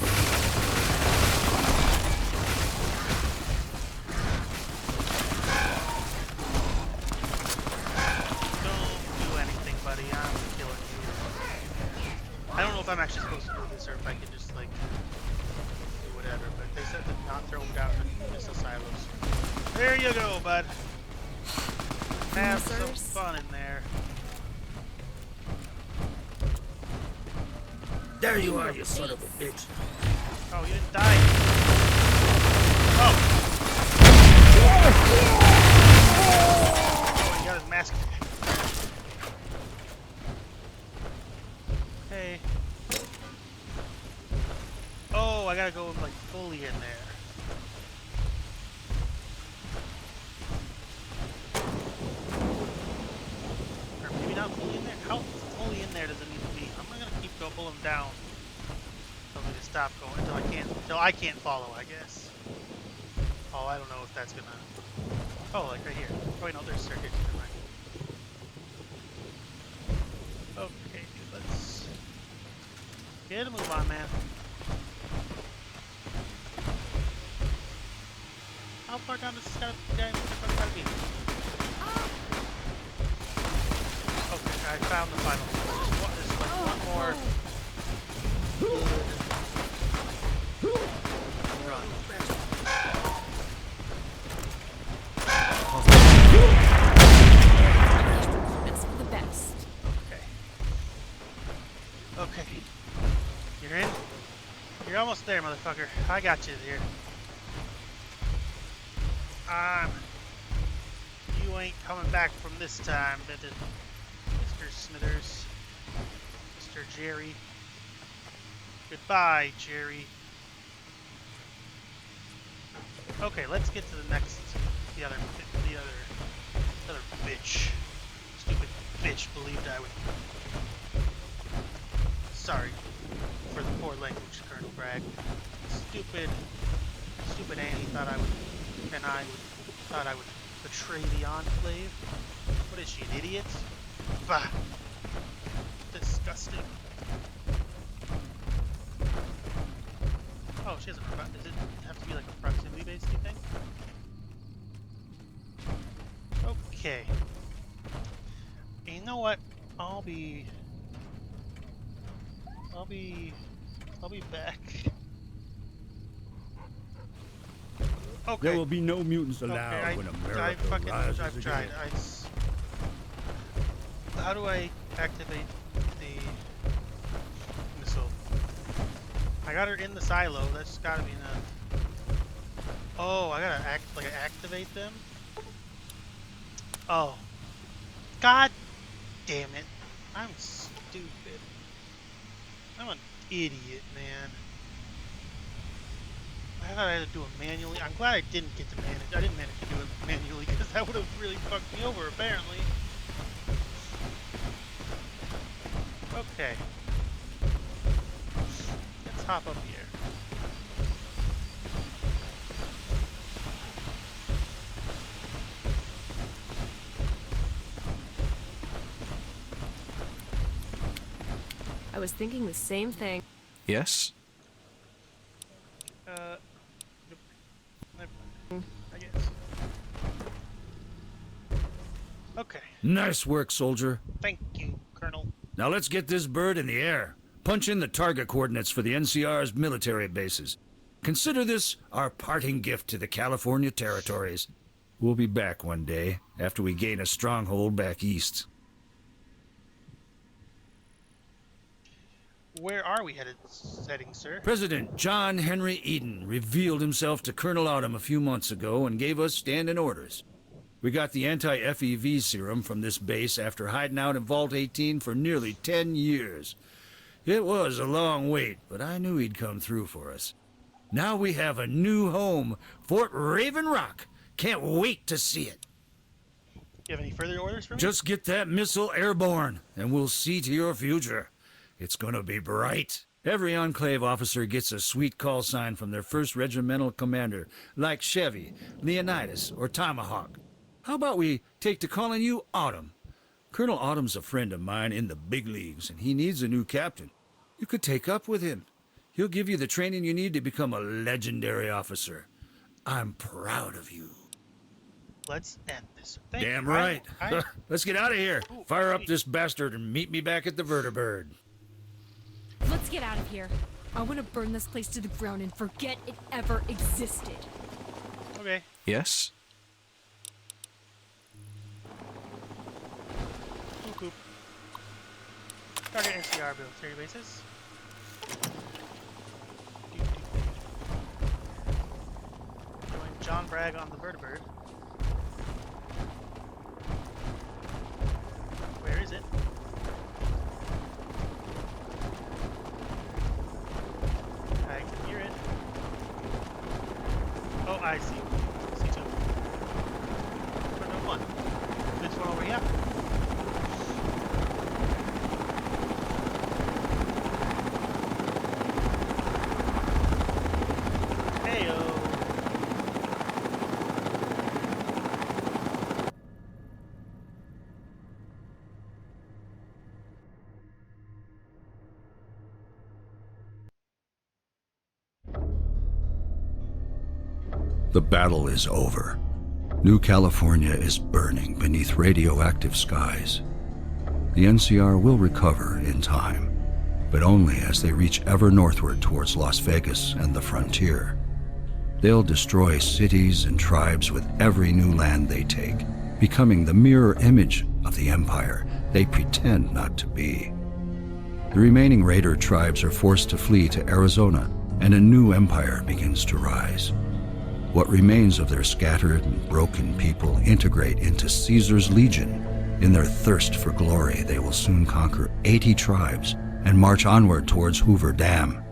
Don't do anything, buddy. I'm killing you. I don't know if I'm actually supposed to do There you go, bud. Have some fun in there. There you are, you son of a bitch. Oh, you didn't die. Oh, he got his mask. Hey. Oh, I gotta go like fully in there. Or maybe not fully in there. How fully in there does it need to be? I'm gonna keep going, pull him down. Tell me to stop going until I can't follow, I guess. Oh, I don't know if that's gonna. Oh, like right here. Oh wait, no, there's circuit. Never mind. Okay, let's get a move on, man. How far down does this guy gotta be? Okay, I found the final. There's like one more. Run. Best for the best. Okay. You're in? You're almost there, motherfucker. I got you here. You ain't coming back from this time, Mr. Smithers. Mr. Jerry. Goodbye, Jerry. Okay, let's get to the other bitch. Stupid bitch believed I would. Sorry for the poor language, Colonel Bragg. Stupid Annie thought I would betray the Enclave. What is she, an idiot? Bah! Disgusting. Oh, she has a. Does it have to be like a proximity-based thing? Okay. You know what? I'll be back. Okay. There will be no mutants allowed when America rises again. How do I activate the missile? I got her in the silo. That's gotta be enough. Oh, I gotta activate them. Oh, god damn it! I'm stupid. I'm an idiot, man. I thought I had to do it manually. I'm glad I didn't get to manage. I didn't manage to do it manually because that would have really fucked me over, apparently. Okay. Let's hop up here. I was thinking the same thing. Yes? I guess. Okay. Nice work, soldier. Thank you, Colonel. Now let's get this bird in the air. Punch in the target coordinates for the NCR's military bases. Consider this our parting gift to the California territories. We'll be back one day after we gain a stronghold back east. Where are we heading, sir? President John Henry Eden revealed himself to Colonel Autumn a few months ago and gave us standing orders. We got the anti-FEV serum from this base after hiding out in Vault 18 for nearly 10 years. It was a long wait, but I knew he'd come through for us. Now we have a new home, Fort Raven Rock. Can't wait to see it. You have any further orders for me? Just get that missile airborne, and we'll see to your future. It's gonna be bright. Every Enclave officer gets a sweet call sign from their first regimental commander, like Chevy, Leonidas, or Tomahawk. How about we take to calling you Autumn? Colonel Autumn's a friend of mine in the big leagues, and he needs a new captain. You could take up with him. He'll give you the training you need to become a legendary officer. I'm proud of you. Let's end this. Damn right. Let's get out of here. Fire up this bastard and meet me back at the Vertibird. Let's get out of here. I want to burn this place to the ground and forget it ever existed. Okay. Yes? Target NCR military bases. Join John Bragg on the Vertibird. Where is it? I can hear it. Oh, I see. See two. But no one. This one over here. Heyo. The battle is over. New California is burning beneath radioactive skies. The NCR will recover in time, but only as they reach ever northward towards Las Vegas and the frontier. They'll destroy cities and tribes with every new land they take, becoming the mirror image of the empire they pretend not to be. The remaining raider tribes are forced to flee to Arizona, and a new empire begins to rise. What remains of their scattered and broken people integrate into Caesar's legion. In their thirst for glory, they will soon conquer 80 tribes and march onward towards Hoover Dam.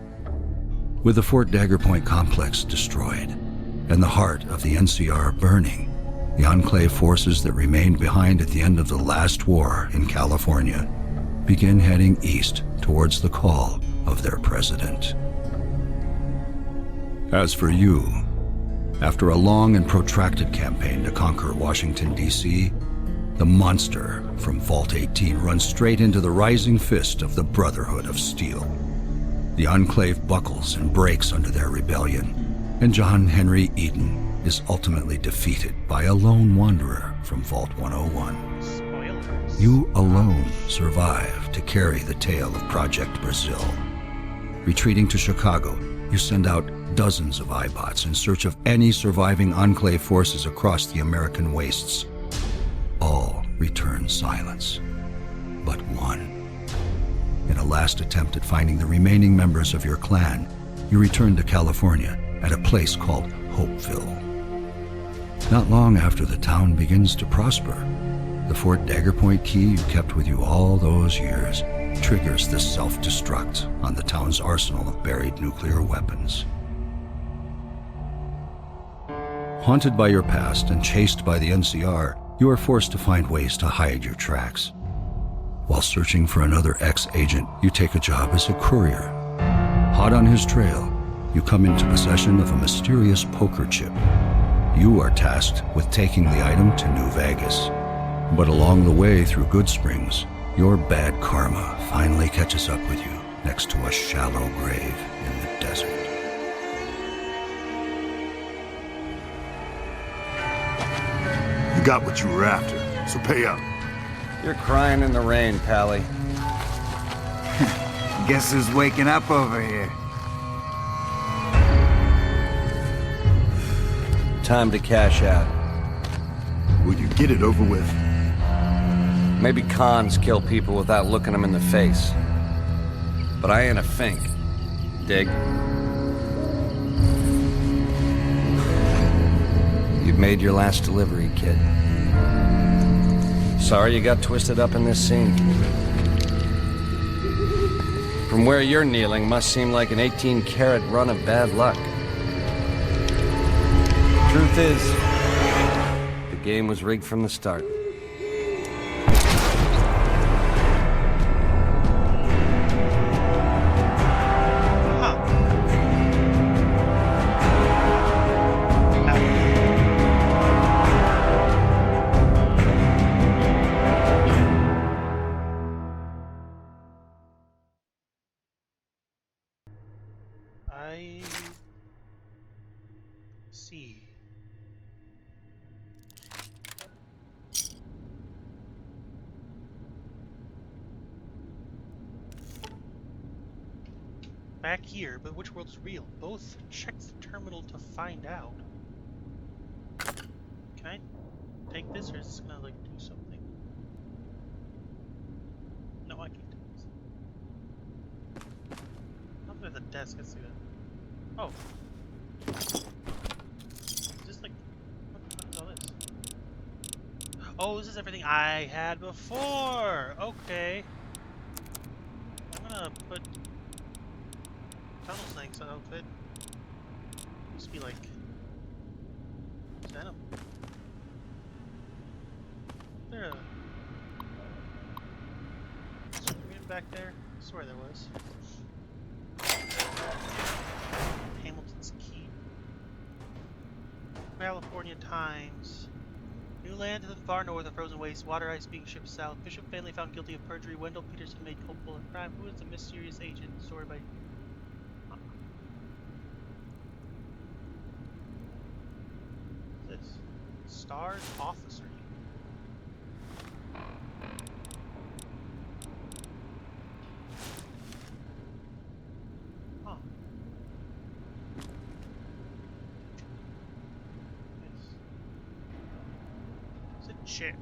With the Fort Dagger Point complex destroyed and the heart of the NCR burning, the Enclave forces that remained behind at the end of the last war in California begin heading east towards the call of their president. As for you, after a long and protracted campaign to conquer Washington, D.C., the monster from Vault 18 runs straight into the rising fist of the Brotherhood of Steel. The Enclave buckles and breaks under their rebellion, and John Henry Eden is ultimately defeated by a lone wanderer from Vault 101. Spoilers. You alone survive to carry the tale of Project Brazil. Retreating to Chicago, you send out dozens of iBots in search of any surviving Enclave forces across the American wastes. All return silence, but one. In a last attempt at finding the remaining members of your clan, you return to California at a place called Hopeville. Not long after the town begins to prosper, the Fort Dagger Point key you kept with you all those years triggers the self-destruct on the town's arsenal of buried nuclear weapons. Haunted by your past and chased by the NCR, you are forced to find ways to hide your tracks. While searching for another ex-agent, you take a job as a courier. Hot on his trail, you come into possession of a mysterious poker chip. You are tasked with taking the item to New Vegas. But along the way through Good Springs, your bad karma finally catches up with you next to a shallow grave in the desert. You got what you were after, so pay up. You're crying in the rain, Cali. Guess who's waking up over here? Time to cash out. Will you get it over with? Maybe cons kill people without looking them in the face. But I ain't a fink. Dig? You've made your last delivery, kid. Sorry you got twisted up in this scene. From where you're kneeling must seem like an 18-carat run of bad luck. Truth is, the game was rigged from the start. I see. Back here, but which world is real? Both. Check the terminal to find out. Can I take this, or is this gonna like do something? No, I can't do this. There's a desk, let's see that. Oh. Is this like... What the fuck is all this? Oh, this is everything I had before! Okay. I'm gonna put... Tunnel Snake's outfit. Used to be like... Venom. Is there a... Screen back there? I swear there was. Hamilton's Keep. California Times. New land to the far north of frozen waste, water ice being shipped south. Bishop family found guilty of perjury. Wendell Peterson made culpable of crime. Who is the mysterious agent? Story by... What's this? Stars Officer. Huh. It's a chair.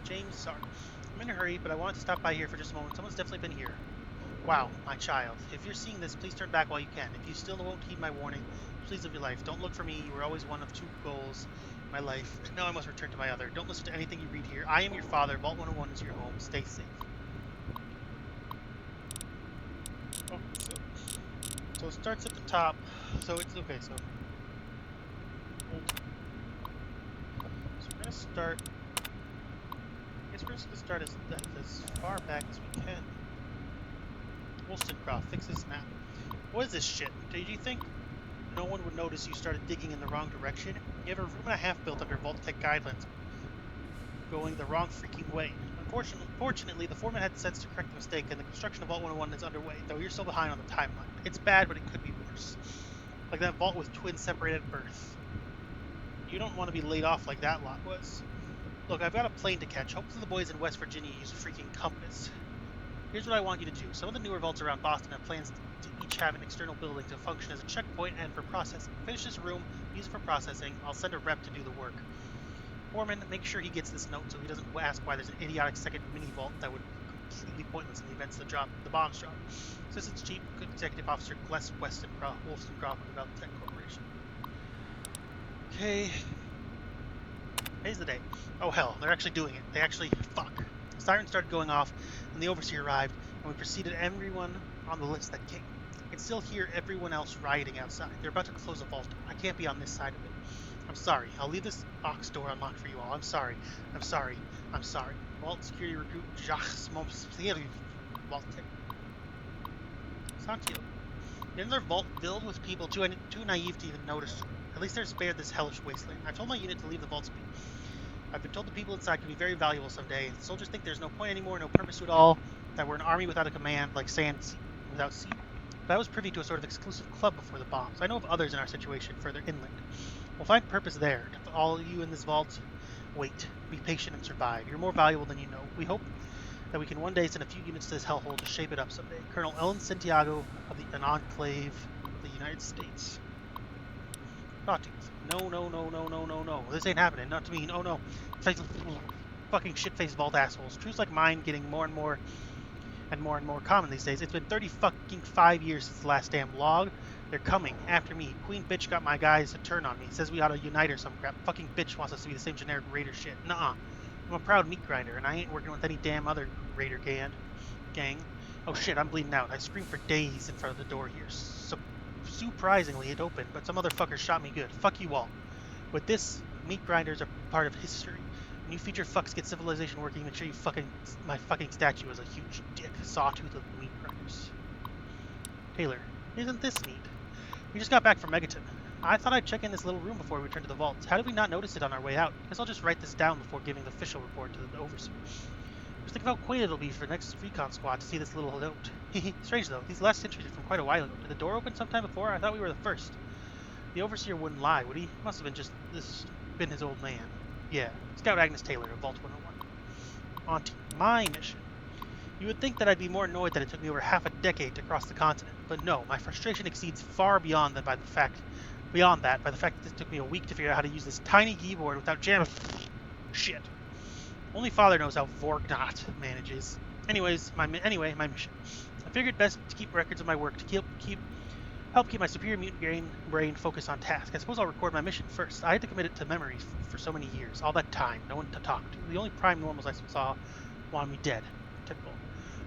James, sorry. I'm in a hurry, but I wanted to stop by here for just a moment. Someone's definitely been here. Wow, my child. If you're seeing this, please turn back while you can. If you still won't heed my warning, please live your life. Don't look for me. You were always one of two goals in my life. Now I must return to my other. Don't listen to anything you read here. I am your father. Vault 101 is your home. Stay safe. Oh, so it starts at the top. So it's okay, so we're gonna start. I guess we're just gonna start as far back as we can. Wollstonecroft, fix this map. What is this shit? Did you think no one would notice you started digging in the wrong direction? You have a room and a half built under Vault-Tec guidelines, going the wrong freaking way. Unfortunately, the foreman had sense to correct the mistake, and the construction of Vault 101 is underway, though you're still behind on the timeline. It's bad, but it could be worse. Like that vault with twins separated at birth. You don't want to be laid off like that lot was. Look, I've got a plane to catch. Hopefully the boys in West Virginia use a freaking compass. Here's what I want you to do. Some of the newer vaults around Boston have plans to each have an external building to function as a checkpoint and for processing. Finish this room, use it for processing. I'll send a rep to do the work. Foreman, make sure he gets this note so he doesn't ask why there's an idiotic second mini vault that would be completely pointless in the events of the bombs drop. Assistant Chief Executive Officer Wollstonecroft of Vault-Tec Corporation. Okay. Today's the day. Oh hell, they're actually doing it. They actually, fuck. Sirens started going off, and the overseer arrived, and we preceded everyone on the list that came. I can still hear everyone else rioting outside. They're about to close the vault. I can't be on this side of it. I'm sorry. I'll leave this box door unlocked for you all. I'm sorry. I'm sorry. I'm sorry. Vault security recruit Jacques Vault-Tec. Santio. Another vault filled with people too naive to even notice. At least they're spared this hellish wasteland. I told my unit to leave the vaults be. I've been told the people inside can be very valuable someday. The soldiers think there's no point anymore, no purpose to it all, that we're an army without a command, like sand without sea. But I was privy to a sort of exclusive club before the bombs. I know of others in our situation further inland. We'll find purpose there. To all of you in this vault, wait, be patient and survive. You're more valuable than you know. We hope that we can one day send a few units to this hellhole to shape it up someday. Colonel Ellen Santiago of an enclave of the United States. No. This ain't happening. Not to me. Oh no. Fucking shit-faced vault assholes. Truths like mine getting more and more common these days. It's been 5 years since the last damn log. They're coming after me. Queen bitch got my guys to turn on me. Says we ought to unite or some crap. Fucking bitch wants us to be the same generic raider shit. Nuh-uh. I'm a proud meat grinder, and I ain't working with any damn other raider gang. Oh shit, I'm bleeding out. I screamed for days in front of the door here. Surprisingly, it opened, but some other fucker shot me good. Fuck you all. With this, meat grinders are part of history. When you future fucks get civilization working, make sure you my fucking statue is a huge dick. Sawtooth of meat grinders. Taylor, isn't this neat? We just got back from Megaton. I thought I'd check in this little room before we return to the vaults. How did we not notice it on our way out? Guess I'll just write this down before giving the official report to the overseer. Just think of how quaint it'll be for the next recon squad to see this little note. Strange though, these last entries are from quite a while ago. Did the door open sometime before? I thought we were the first. The overseer wouldn't lie, would he? Must have been his old man. Yeah, Scout Agnes Taylor of Vault 101. On to my mission. You would think that I'd be more annoyed that it took me over half a decade to cross the continent, but no, my frustration exceeds far beyond that by the fact that it took me a week to figure out how to use this tiny keyboard without jamming. Shit. Only Father knows how Vorgnot manages. Anyways, my mission. I figured best to keep records of my work to help keep my superior mutant brain focused on task. I suppose I'll record my mission first. I had to commit it to memory for so many years. All that time, no one to talk to. The only prime normals I saw wanted me dead. Typical.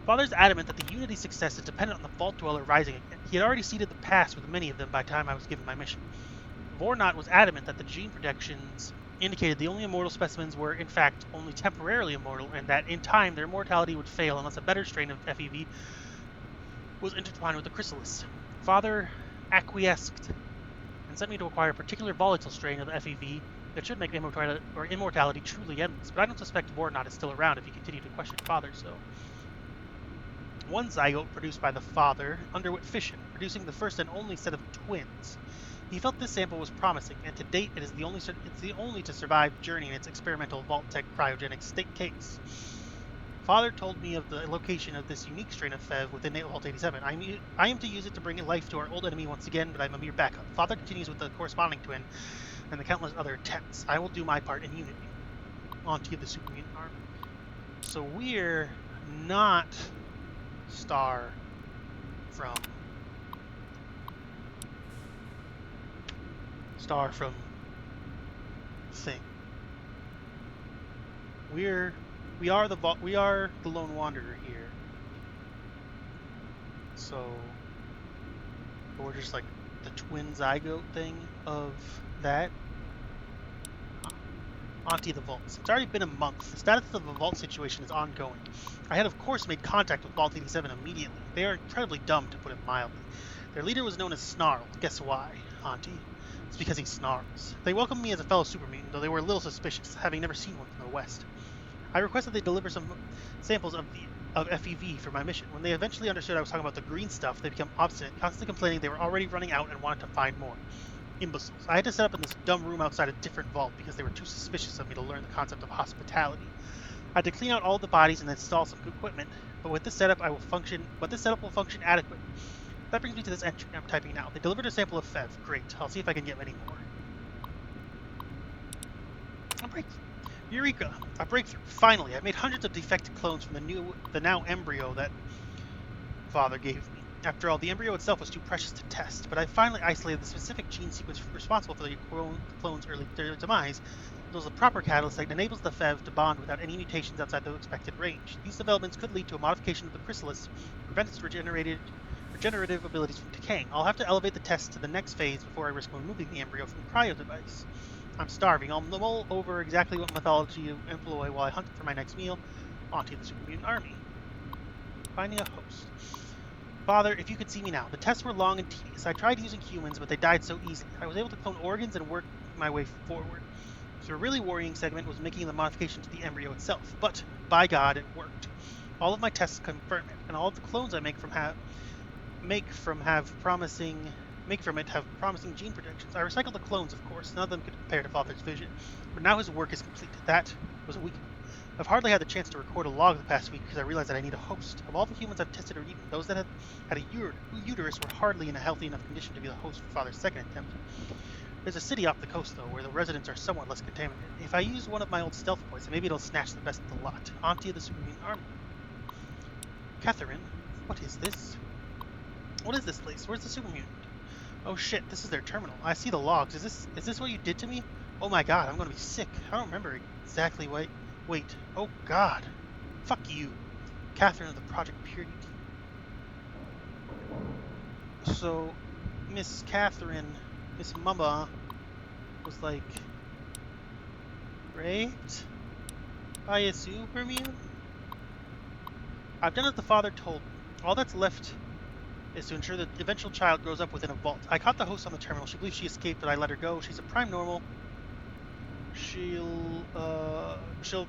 Father's adamant that the Unity's success is dependent on the Vault Dweller rising again. He had already seeded the past with many of them by the time I was given my mission. Vornot was adamant that the gene projections indicated the only immortal specimens were, in fact, only temporarily immortal, and that in time their immortality would fail unless a better strain of FEV was intertwined with the chrysalis. Father acquiesced and sent me to acquire a particular volatile strain of the FEV that should make immortality truly endless, but I don't suspect Vornot is still around if he continued to question Father, so... One zygote produced by the Father underwent fission, producing the first and only set of twins. He felt this sample was promising, and to date it is the only to survive the journey in its experimental Vault-Tec cryogenic state case. Father told me of the location of this unique strain of FEV within Vault 87. I am to use it to bring life to our old enemy once again, but I'm a mere backup. Father continues with the corresponding twin and the countless other attempts. I will do my part in Unity. On to the Super Mutant Army. So we're not Star from Thing. We are the Lone Wanderer here. So we're just like the twin zygote thing of that. Onto the vaults. It's already been a month. The status of the vault situation is ongoing. I had, of course, made contact with Vault 87 immediately. They are incredibly dumb, to put it mildly. Their leader was known as Snarl. Guess why, Auntie? It's because he snarls. They welcomed me as a fellow super mutant, though they were a little suspicious, having never seen one from the West. I requested they deliver some samples of FEV for my mission. When they eventually understood I was talking about the green stuff, they became obstinate, constantly complaining they were already running out and wanted to find more. Imbeciles. I had to set up in this dumb room outside a different vault because they were too suspicious of me to learn the concept of hospitality. I had to clean out all the bodies and install some equipment, but with this setup will function adequate. That brings me to this entry I'm typing now. They delivered a sample of FEV. Great. I'll see if I can get many more. A breakthrough. Eureka! A breakthrough. Finally, I made hundreds of defective clones from the now embryo that Father gave me. After all, the embryo itself was too precious to test, but I finally isolated the specific gene sequence responsible for the clone's early demise. It was a proper catalyst that enables the FEV to bond without any mutations outside the expected range. These developments could lead to a modification of the chrysalis, prevent its regenerative abilities from decaying. I'll have to elevate the test to the next phase before I risk removing the embryo from the cryo device. I'm starving. I'll mull over exactly what methodology to employ while I hunt for my next meal. Onto the Super Mutant Army. Finding a host. Father, if you could see me now. The tests were long and tedious. I tried using humans, but they died so easily. I was able to clone organs and work my way forward. So a really worrying segment was making the modification to the embryo itself. But, by God, it worked. All of my tests confirm it, and all of the clones I make from it have promising gene projections. I recycled the clones, of course. None of them could compare to Father's vision. But now his work is complete. That was a week ago. I've hardly had the chance to record a log the past week because I realized that I need a host. Of all the humans I've tested or eaten, those that had a uterus were hardly in a healthy enough condition to be the host for Father's second attempt. There's a city off the coast, though, where the residents are somewhat less contaminated. If I use one of my old stealth boys, maybe it'll snatch the best of the lot. Auntie of the Super Mutant Army. Catherine, what is this? What is this place? Where's the Super Mutant? Oh shit, this is their terminal. I see the logs. Is this what you did to me? Oh my god, I'm gonna be sick. I don't remember exactly what... Wait. Oh god. Fuck you. Catherine of the Project Purity team. So, Miss Catherine, Miss Mama, was like... raped? By a super mutant? I've done as the Father told me. All that's left is to ensure that the eventual child grows up within a vault. I caught the host on the terminal. She believes she escaped, but I let her go. She's a prime normal. She'll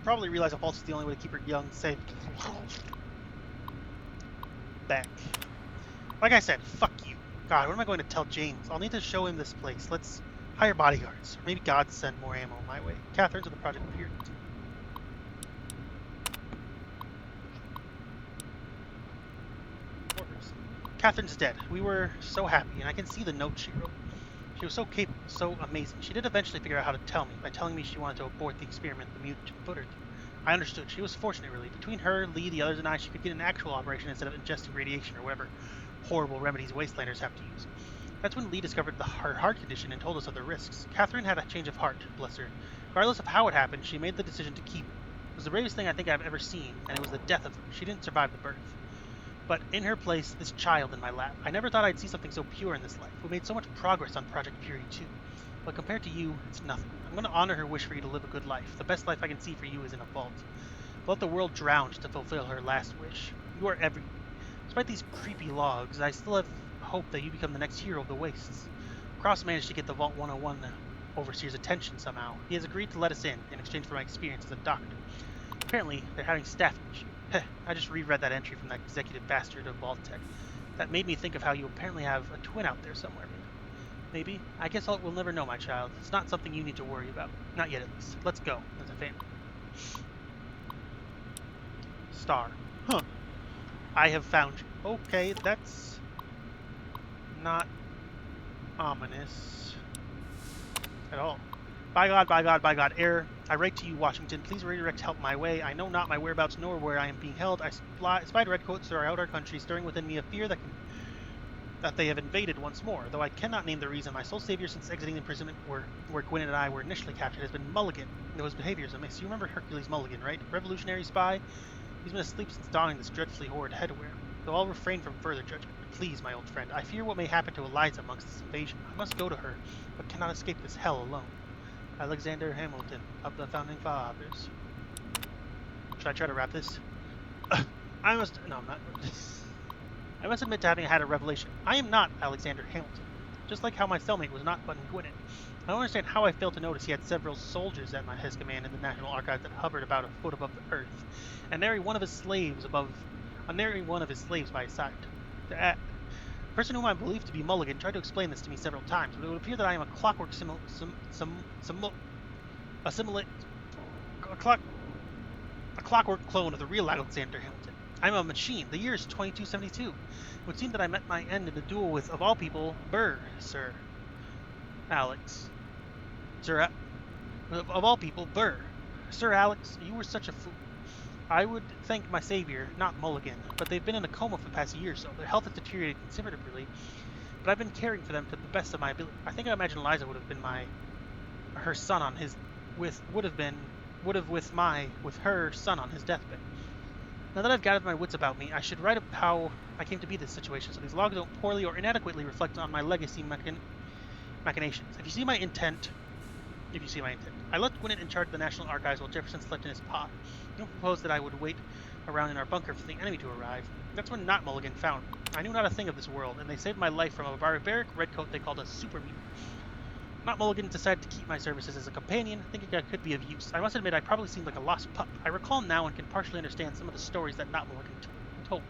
probably realize a vault is the only way to keep her young, safe. Back. Like I said, fuck you. God, what am I going to tell James? I'll need to show him this place. Let's hire bodyguards. Or maybe God send more ammo my way. Catherine's of the Project Purity. Catherine's dead. We were so happy, and I can see the note she wrote. She was so capable, so amazing. She did eventually figure out how to tell me, by telling me she wanted to abort the experiment the mutant put her through. I understood. She was fortunate, really. Between her, Lee, the others, and I, she could get an actual operation instead of ingesting radiation or whatever horrible remedies wastelanders have to use. That's when Lee discovered her heart condition and told us of the risks. Catherine had a change of heart, bless her. Regardless of how it happened, she made the decision to keep it. It was the bravest thing I think I've ever seen, and it was the death of her. She didn't survive the birth. But in her place, this child in my lap. I never thought I'd see something so pure in this life. We made so much progress on Project Purity, too. But compared to you, it's nothing. I'm going to honor her wish for you to live a good life. The best life I can see for you is in a vault. Let the world drown to fulfill her last wish. You are everything. Despite these creepy logs, I still have hope that you become the next hero of the wastes. Cross managed to get the Vault 101 overseer's attention somehow. He has agreed to let us in exchange for my experience as a doctor. Apparently, they're having staffing issue. Heh, I just reread that entry from that executive bastard of Vault-Tech. That made me think of how you apparently have a twin out there somewhere. Maybe. I guess we'll never know, my child. It's not something you need to worry about. Not yet, at least. Let's go, as a family. Star. Huh. I have found you. Okay, that's not ominous at all. By God, by God, by God, error. I write to you, Washington. Please redirect help my way. I know not my whereabouts nor where I am being held. I spied redcoats throughout our country, stirring within me a fear that they have invaded once more. Though I cannot name the reason, my sole savior since exiting imprisonment where Gwyn and I were initially captured has been Mulligan. Though his behavior is amiss. You remember Hercules Mulligan, right? Revolutionary spy? He's been asleep since donning this dreadfully horrid headwear. Though I'll refrain from further judgment. Please, my old friend, I fear what may happen to Eliza amongst this invasion. I must go to her, but cannot escape this hell alone. Alexander Hamilton, of the Founding Fathers. Should I try to wrap this? No, I'm not. I must admit to having had a revelation. I am not Alexander Hamilton. Just like how my cellmate was not Button Gwinnett. I don't understand how I failed to notice he had several soldiers at his command in the National Archives that hovered about a foot above the earth, and nary one of his slaves by his side. The person whom I believe to be Mulligan tried to explain this to me several times, but it would appear that I am a clockwork clockwork clone of the real Alexander Hamilton. I'm a machine. The year is 2272. It would seem that I met my end in a duel with, of all people, Burr, Sir Alex. Of all people, Burr. Sir Alex, you were such a fool. I would thank my savior, not Mulligan, but they've been in a coma for the past year or so. Their health has deteriorated considerably, but I've been caring for them to the best of my ability. I think I imagine Eliza would have been her son on his with her son on his deathbed. Now that I've gathered my wits about me, I should write up how I came to be in this situation, so these logs don't poorly or inadequately reflect on my legacy machinations. If you see my intent, I left Gwinnett in charge of the National Archives while Jefferson slept in his pod. He proposed that I would wait around in our bunker for the enemy to arrive. That's when Not Mulligan found me. I knew not a thing of this world, and they saved my life from a barbaric redcoat they called a super mutant. Not Mulligan decided to keep my services as a companion, thinking I could be of use. I must admit I probably seemed like a lost pup. I recall now and can partially understand some of the stories that Not Mulligan told.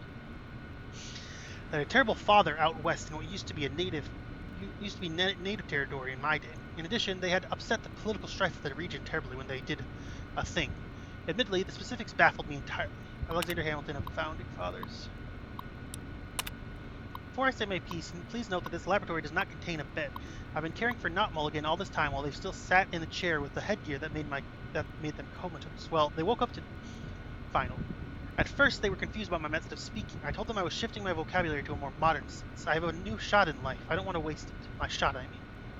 They had a terrible father out west in what used to be native territory in my day. In addition, they had upset the political strife of the region terribly when they did a thing. Admittedly, the specifics baffled me entirely. Alexander Hamilton of the Founding Fathers. Before I say my piece, please note that this laboratory does not contain a bed. I've been caring for Not Mulligan all this time while they've still sat in the chair with the headgear that made them comatose. Well, they woke up to final. At first, they were confused by my method of speaking. I told them I was shifting my vocabulary to a more modern sense. I have a new shot in life. I don't want to waste it. My shot, I mean.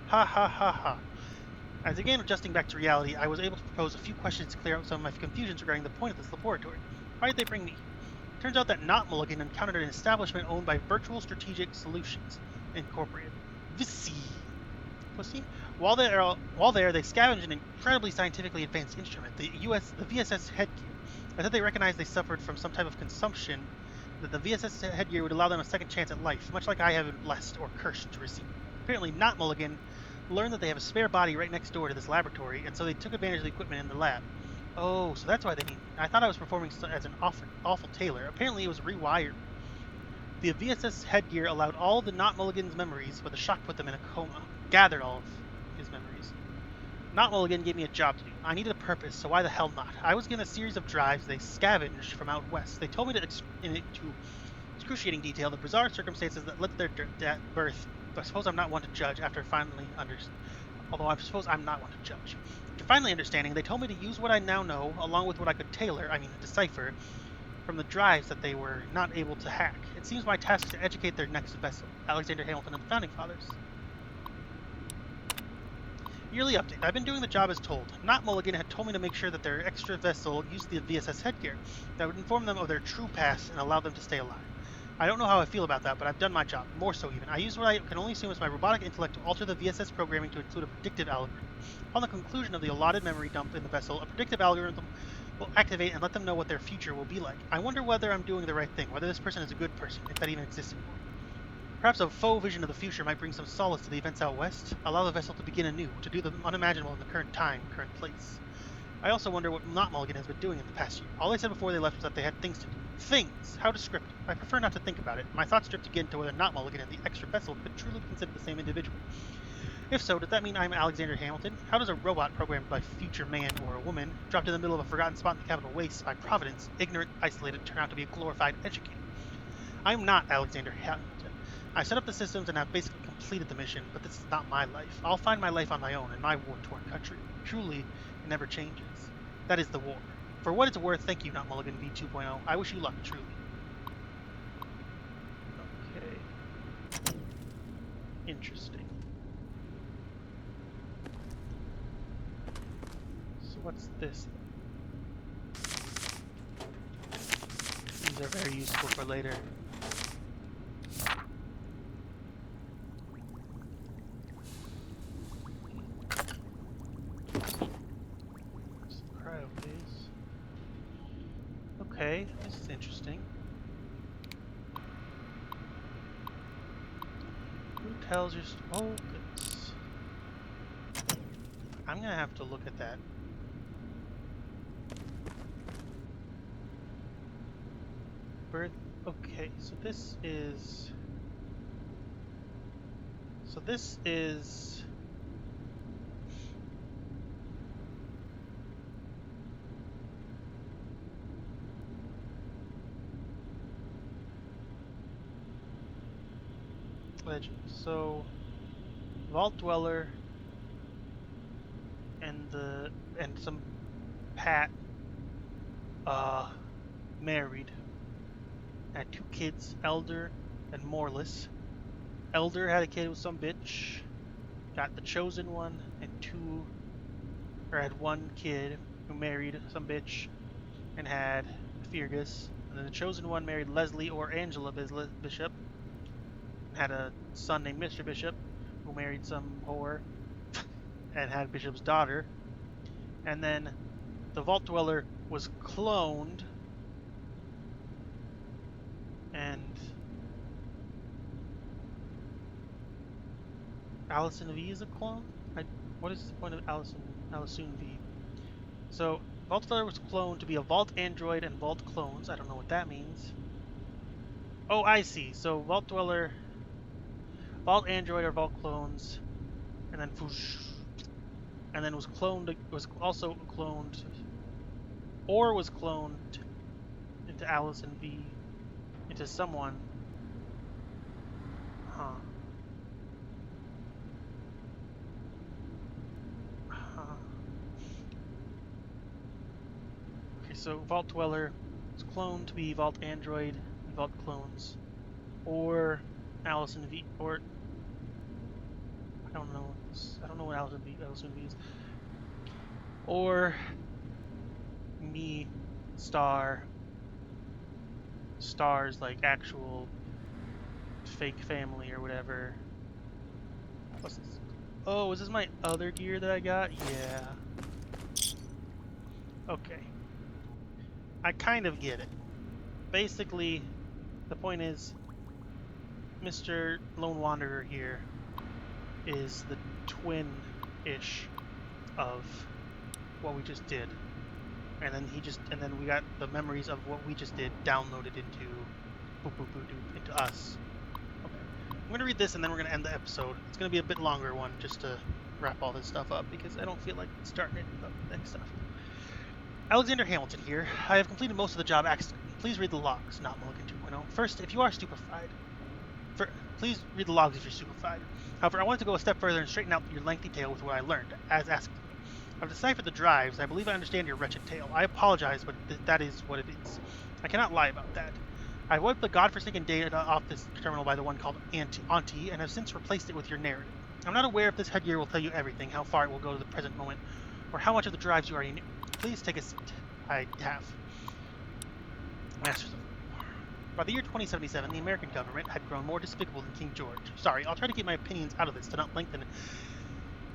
Ha ha ha ha. As I began adjusting back to reality, I was able to propose a few questions to clear out some of my confusions regarding the point of this laboratory. Why did they bring me? Turns out that Not Mulligan encountered an establishment owned by Virtual Strategic Solutions, Incorporated. VSI. Pussy? While there, they scavenged an incredibly scientifically advanced instrument, the VSS headgear. I thought they recognized they suffered from some type of consumption, that the VSS headgear would allow them a second chance at life, much like I have been blessed or cursed to receive. Apparently, Not Mulligan learned that they have a spare body right next door to this laboratory, and so they took advantage of the equipment in the lab. Oh, so that's why they need me. I thought I was performing as an awful tailor. Apparently, it was rewired. The VSS headgear allowed all the Not Mulligan's memories, but the shock put them in a coma. Gathered all of his memories. Not Mulligan gave me a job to do. I needed a purpose, so why the hell not? I was given a series of drives they scavenged from out west. They told me to excruciating detail the bizarre circumstances that led to their birth I suppose I'm not one to judge after finally Although I suppose I'm not one to judge. After finally understanding, they told me to use what I now know, along with what I could decipher, from the drives that they were not able to hack. It seems my task is to educate their next vessel, Alexander Hamilton and the Founding Fathers. Yearly update. I've been doing the job as told. Not Mulligan had told me to make sure that their extra vessel used the VSS headgear that would inform them of their true past and allow them to stay alive. I don't know how I feel about that, but I've done my job. More so, even. I used what I can only assume is my robotic intellect to alter the VSS programming to include a predictive algorithm. Upon the conclusion of the allotted memory dump in the vessel, a predictive algorithm will activate and let them know what their future will be like. I wonder whether I'm doing the right thing, whether this person is a good person, if that even exists anymore. Perhaps a faux vision of the future might bring some solace to the events out west, allow the vessel to begin anew, to do the unimaginable in the current time, current place. I also wonder what Not Mulligan has been doing in the past year. All they said before they left was that they had things to do. Things! How descriptive. I prefer not to think about it. My thoughts drift again to whether Not Mulligan and the extra vessel could truly be considered the same individual. If so, does that mean I'm Alexander Hamilton? How does a robot programmed by future man or a woman, dropped in the middle of a forgotten spot in the capital waste by Providence, ignorant, isolated, turn out to be a glorified educator? I'm not Alexander Hamilton. I set up the systems and have basically completed the mission, but this is not my life. I'll find my life on my own in my war-torn country. Truly, it never changes. That is the war. For what it's worth, thank you, Not Mulligan V 2.0. I wish you luck, truly. Okay. Interesting. So what's this? These are very useful for later. Okay, this is interesting. Who tells you? Oh, goodness. I'm gonna have to look at that. Birth. Okay, so this is. Legend. So, Vault Dweller and some Pat married. Had 2 kids, Elder and Morless. Elder had a kid with some bitch. Got the Chosen One and had 1 kid who married some bitch and had Fergus. And then the Chosen One married Leslie or Angela Bishop. Had a son named Mr. Bishop, who married some whore and had Bishop's daughter. And then the Vault Dweller was cloned, and Allison V is a clone? What is the point of Allison V? So, Vault Dweller was cloned to be a Vault Android and Vault Clones. I don't know what that means. Oh, I see. So, Vault Dweller, Vault Android or Vault Clones, and then whoosh, and then was also cloned, or was cloned into Allison V, into someone. Huh. Okay, so Vault Dweller was cloned to be Vault Android and Vault Clones, or Allison V, or I don't know what Allison V is, or me, Star's like actual fake family or whatever. What's this? Oh, is this my other gear that I got? Yeah. Okay. I kind of get it. Basically, the point is, Mr. Lone Wanderer here is the twin-ish of what we just did. And then we got the memories of what we just did downloaded into us. Okay. I'm gonna read this and then we're gonna end the episode. It's gonna be a bit longer one just to wrap all this stuff up because I don't feel like starting it up next stuff. Alexander Hamilton here. I have completed most of the job. Please read the logs, Not Mulligan 2.0. First, if you are stupefied, Please read the logs if you're stupefied. However, I wanted to go a step further and straighten out your lengthy tale with what I learned, as asked. I've deciphered the drives, and I believe I understand your wretched tale. I apologize, but that is what it is. I cannot lie about that. I wiped the godforsaken data off this terminal by the one called Auntie, and have since replaced it with your narrative. I'm not aware if this headgear will tell you everything, how far it will go to the present moment, or how much of the drives you already knew. Please take a seat. I have. Masters of War. By the year 2077, the American government had grown more despicable than King George. Sorry, I'll try to keep my opinions out of this to not lengthen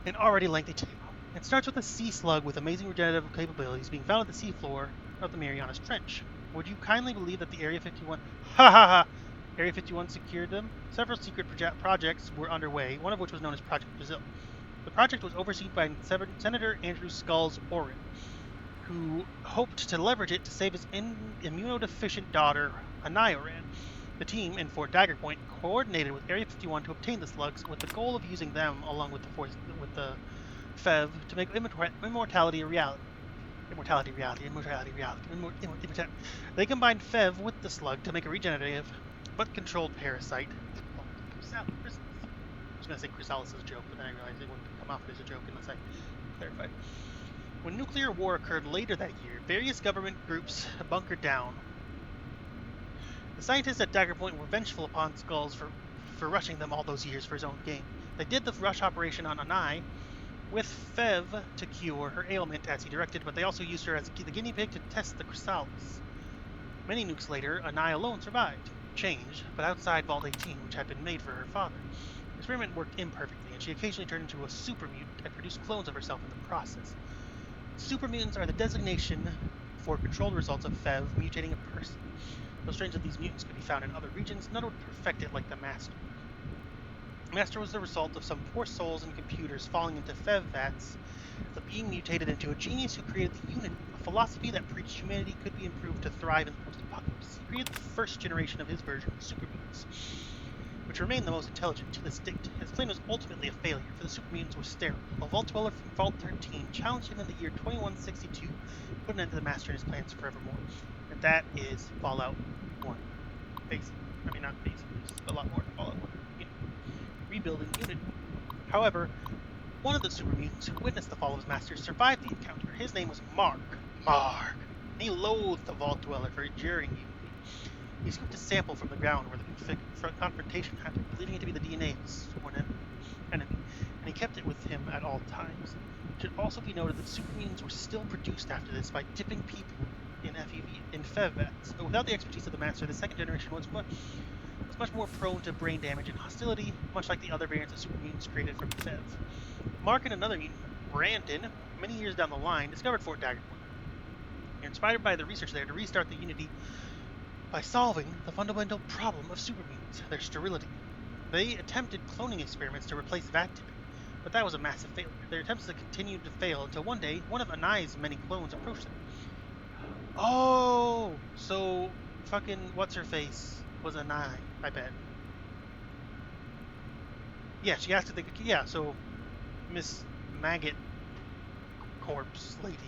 an already lengthy tale. It starts with a sea slug with amazing regenerative capabilities being found at the seafloor of the Marianas Trench. Would you kindly believe that the Area 51... Area 51 secured them? Several secret projects were underway, one of which was known as Project Brazil. The project was overseen by Senator Andrew Skulls Orrin, who hoped to leverage it to save his immunodeficient daughter, Anayoran. The team in Fort Dagger Point coordinated with Area 51 to obtain the slugs, with the goal of using them along with the FEV to make immortality a reality. They combined FEV with the slug to make a regenerative but controlled parasite. I was going to say Chrysalis' joke, but then I realized it wouldn't come off as a joke unless I clarified. When nuclear war occurred later that year, various government groups bunkered down. The scientists at Dagger Point were vengeful upon Skulls for rushing them all those years for his own gain. They did the rush operation on Anai with Fev to cure her ailment as he directed, but they also used her as the guinea pig to test the Chrysalis. Many nukes later, Anai alone survived. Changed, but outside Vault 18, which had been made for her father. The experiment worked imperfectly, and she occasionally turned into a super mutant and produced clones of herself in the process. Super mutants are the designation for controlled results of Fev mutating a person. Though strange that these mutants could be found in other regions, none would perfect it like the Master. The Master was the result of some poor souls and computers falling into Fev vats, the being mutated into a genius who created the Unity, a philosophy that preached humanity could be improved to thrive in the post-apocalypse. He created the first generation of his version of super mutants, which remained the most intelligent to this date. His plan was ultimately a failure, for the super mutants were sterile. A Vault Dweller from Vault 13 challenged him in the year 2162, put an end to the Master and his plans forevermore. And that is Fallout 1. Not basic, there's a lot more to Fallout 1. Rebuilding Unity. However, one of the super mutants who witnessed the fall of his master survived the encounter. His name was Mark. And he loathed the Vault Dweller for injuring Unity. He scooped a sample from the ground where the confrontation happened, believing it to be the DNA of his sworn enemy, and he kept it with him at all times. It should also be noted that super mutants were still produced after this by dipping people in FEV vats, but without the expertise of the Master, the second generation was much more prone to brain damage and hostility, much like the other variants of super mutants created from FEV. Mark and another mutant, Brandon, many years down the line, discovered Fort Dagger Point. They're inspired by the research there to restart the Unity by solving the fundamental problem of super mutants, their sterility. They attempted cloning experiments to replace vat tipping, but that was a massive failure. Their attempts continued to fail until one day, one of Anai's many clones approached them. Oh, so fucking what's-her-face was Anai, I bet. Yeah, she asked if they could... Yeah, so Miss Maggot Corpse Lady.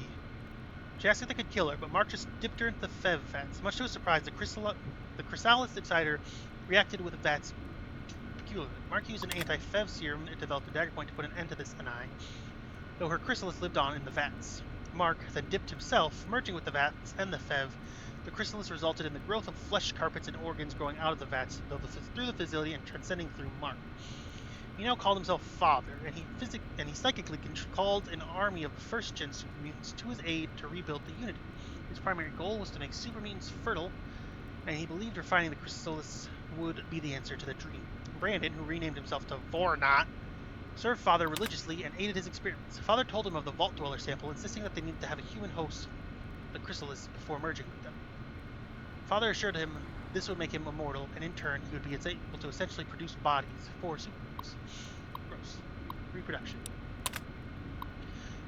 She asked if they could kill her, but Mark just dipped her into the FEV vats. Much to his surprise, the Chrysalis inside her reacted with the vats peculiarly. Mark used an anti-FEV serum it developed at Dagger Point to put an end to this Anai, though her chrysalis lived on in the vats. Mark then dipped himself, merging with the vats and the FEV. The chrysalis resulted in the growth of flesh carpets and organs growing out of the vats through the facility and transcending through Mark. He now called himself Father, and he psychically called an army of first-gen super mutants to his aid to rebuild the Unity. His primary goal was to make super mutants fertile, and he believed refining the chrysalis would be the answer to the dream. Brandon, who renamed himself to Vornot, served Father religiously and aided his experiments. Father told him of the Vault Dweller sample, insisting that they needed to have a human host the chrysalis before merging with them. Father assured him this would make him immortal, and in turn he would be able to essentially produce bodies for super mutants. Gross. Reproduction.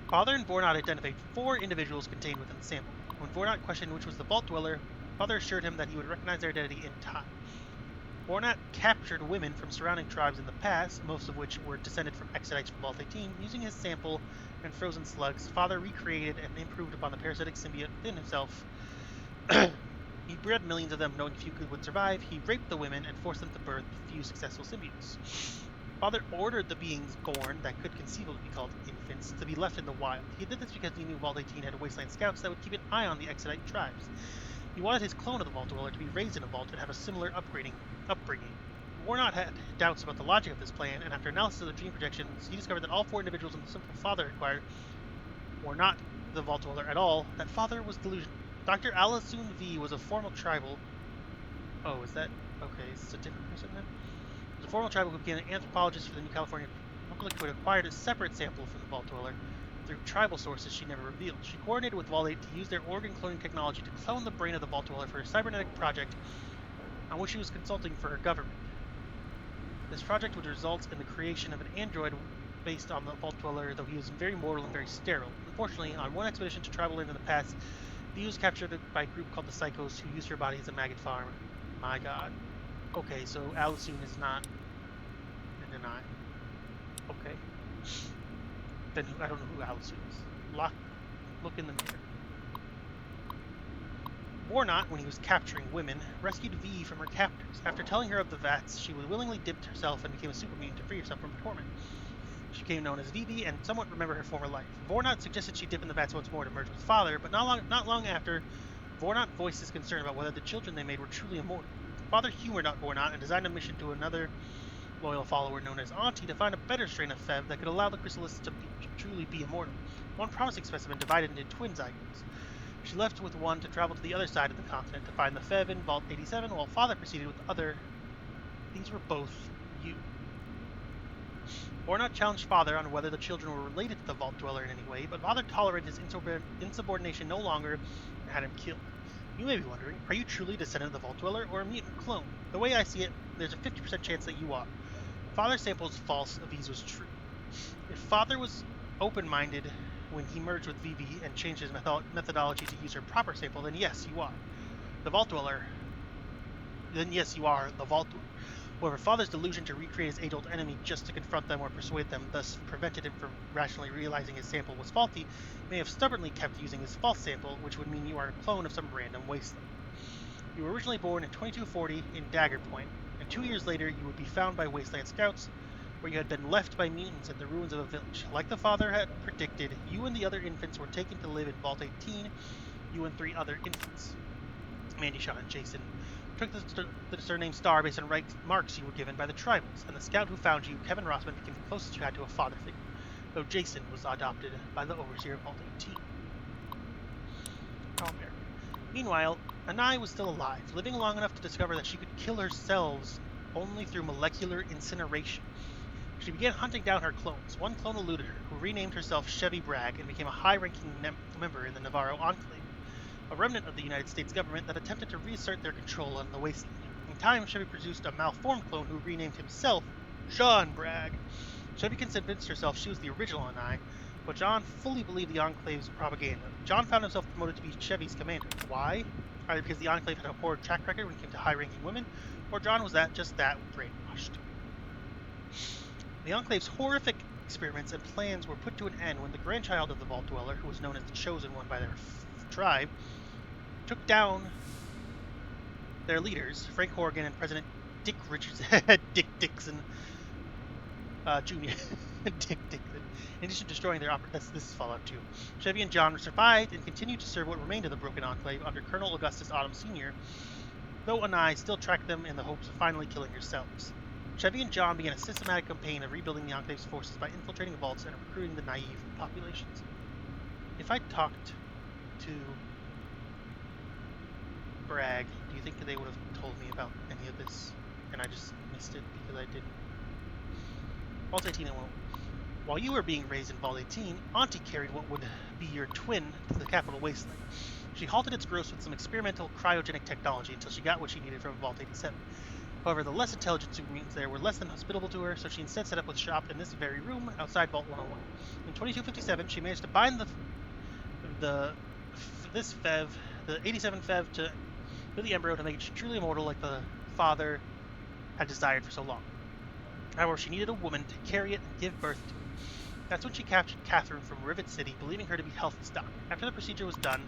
Father and Vornot identified 4 individuals contained within the sample. When Vornot questioned which was the Vault Dweller, Father assured him that he would recognize their identity in time. Vornot captured women from surrounding tribes in the past, most of which were descended from Exodites from Vault 18. Using his sample and frozen slugs, Father recreated and improved upon the parasitic symbiote within himself. He bred millions of them, knowing few would survive. He raped the women and forced them to birth few successful symbiotes. Father ordered the beings born that could conceivably be called infants to be left in the wild. He did this because he knew Vault 18 had wasteland scouts that would keep an eye on the Exodite tribes. He wanted his clone of the Vault Dweller to be raised in a vault and have a similar upbringing. Warnot had doubts about the logic of this plan, and after analysis of the dream projections, he discovered that all 4 individuals in the simple Father acquired were not the Vault Dweller at all. That Father was delusional. Dr. Alasun V was a formal tribal. Oh, is that okay? Is this a different person then? He was a formal tribal who became an anthropologist for the New California Republic, who had acquired a separate sample from the Vault Dweller through tribal sources she never revealed. She coordinated with Vault 8 to use their organ cloning technology to clone the brain of the Vault Dweller for a cybernetic project on which she was consulting for her government. This project would result in the creation of an android based on the Vault Dweller, though he was very mortal and very sterile. Unfortunately, on one expedition to tribal land in the past, V was captured by a group called the Psychos, who used her body as a maggot farm. My god. Okay, so Alasun is not an deny. Okay. Then I don't know who Alasun is. Look in the mirror. Warnot, when he was capturing women, rescued V from her captors. After telling her of the vats, she willingly dipped herself and became a super mutant to free herself from torment. She became known as Vivi and somewhat remembered her former life. Vornot suggested she dip in the vats once more to merge with Father, but not long after, Vornot voiced his concern about whether the children they made were truly immortal. Father humored Vornot and designed a mission to another loyal follower known as Auntie to find a better strain of Fev that could allow the chrysalids to truly be immortal. One promising specimen divided into twin zygotes. She left with one to travel to the other side of the continent to find the Fev in Vault 87, while Father proceeded with the other. These were both you. Vornot challenged Father on whether the children were related to the Vault Dweller in any way, but Father tolerated his insubordination no longer and had him killed. You may be wondering, are you truly a descendant of the Vault Dweller or a mutant clone? The way I see it, there's a 50% chance that you are. Father's sample is false if these was true. If Father was open-minded when he merged with Vivi and changed his methodology to use her proper sample, then yes, you are. The Vault Dweller. Then yes, you are the Vault Dweller. However, Father's delusion to recreate his age-old enemy just to confront them or persuade them, thus prevented him from rationally realizing his sample was faulty, may have stubbornly kept using his false sample, which would mean you are a clone of some random wasteland. You were originally born in 2240 in Dagger Point, and 2 years later you would be found by wasteland scouts, where you had been left by mutants in the ruins of a village. Like the Father had predicted, you and the other infants were taken to live in Vault 18, you and 3 other infants. Mandy, Shaw, and Jason took the surname Star based on marks you were given by the tribals, and the scout who found you, Kevin Rossman, became the closest you had to a father figure, though Jason was adopted by the overseer of Vault 18. Meanwhile, Anai was still alive, living long enough to discover that she could kill her cells only through molecular incineration. She began hunting down her clones. One clone eluded her, who renamed herself Chevy Bragg and became a high-ranking member in the Navarro Enclave, a remnant of the United States government that attempted to reassert their control on the wasteland. In time, Chevy produced a malformed clone who renamed himself John Bragg. Chevy convinced herself she was the original Anai, but John fully believed the Enclave's propaganda. John found himself promoted to be Chevy's commander. Why? Either because the Enclave had a poor track record when it came to high-ranking women, or John was just that brainwashed. The Enclave's horrific experiments and plans were put to an end when the grandchild of the Vault Dweller, who was known as the Chosen One by their tribe, took down their leaders, Frank Horgan and President Dick Dixon Jr. Dick Dixon. In addition to destroying their this is Fallout 2. Chevy and John survived and continued to serve what remained of the Broken Enclave under Colonel Augustus Autumn Sr., though Anai still tracked them in the hopes of finally killing herself. Chevy and John began a systematic campaign of rebuilding the Enclave's forces by infiltrating vaults and recruiting the naive populations. If I talked to Bragg, do you think they would have told me about any of this and I just missed it because I didn't? Vault 18 and 1. While you were being raised in Vault 18, Auntie carried what would be your twin to the capital wasteland. She halted its growth with some experimental cryogenic technology until she got what she needed from Vault 87. However, the less intelligent super mutants there were less than hospitable to her, so she instead set up a shop in this very room outside Vault 101. In 2257, she managed to bind this Fev, the 87 Fev, to the embryo to make it truly immortal like the Father had desired for so long. However, she needed a woman to carry it and give birth to it. That's when she captured Catherine from Rivet City, believing her to be healthy stock. After the procedure was done,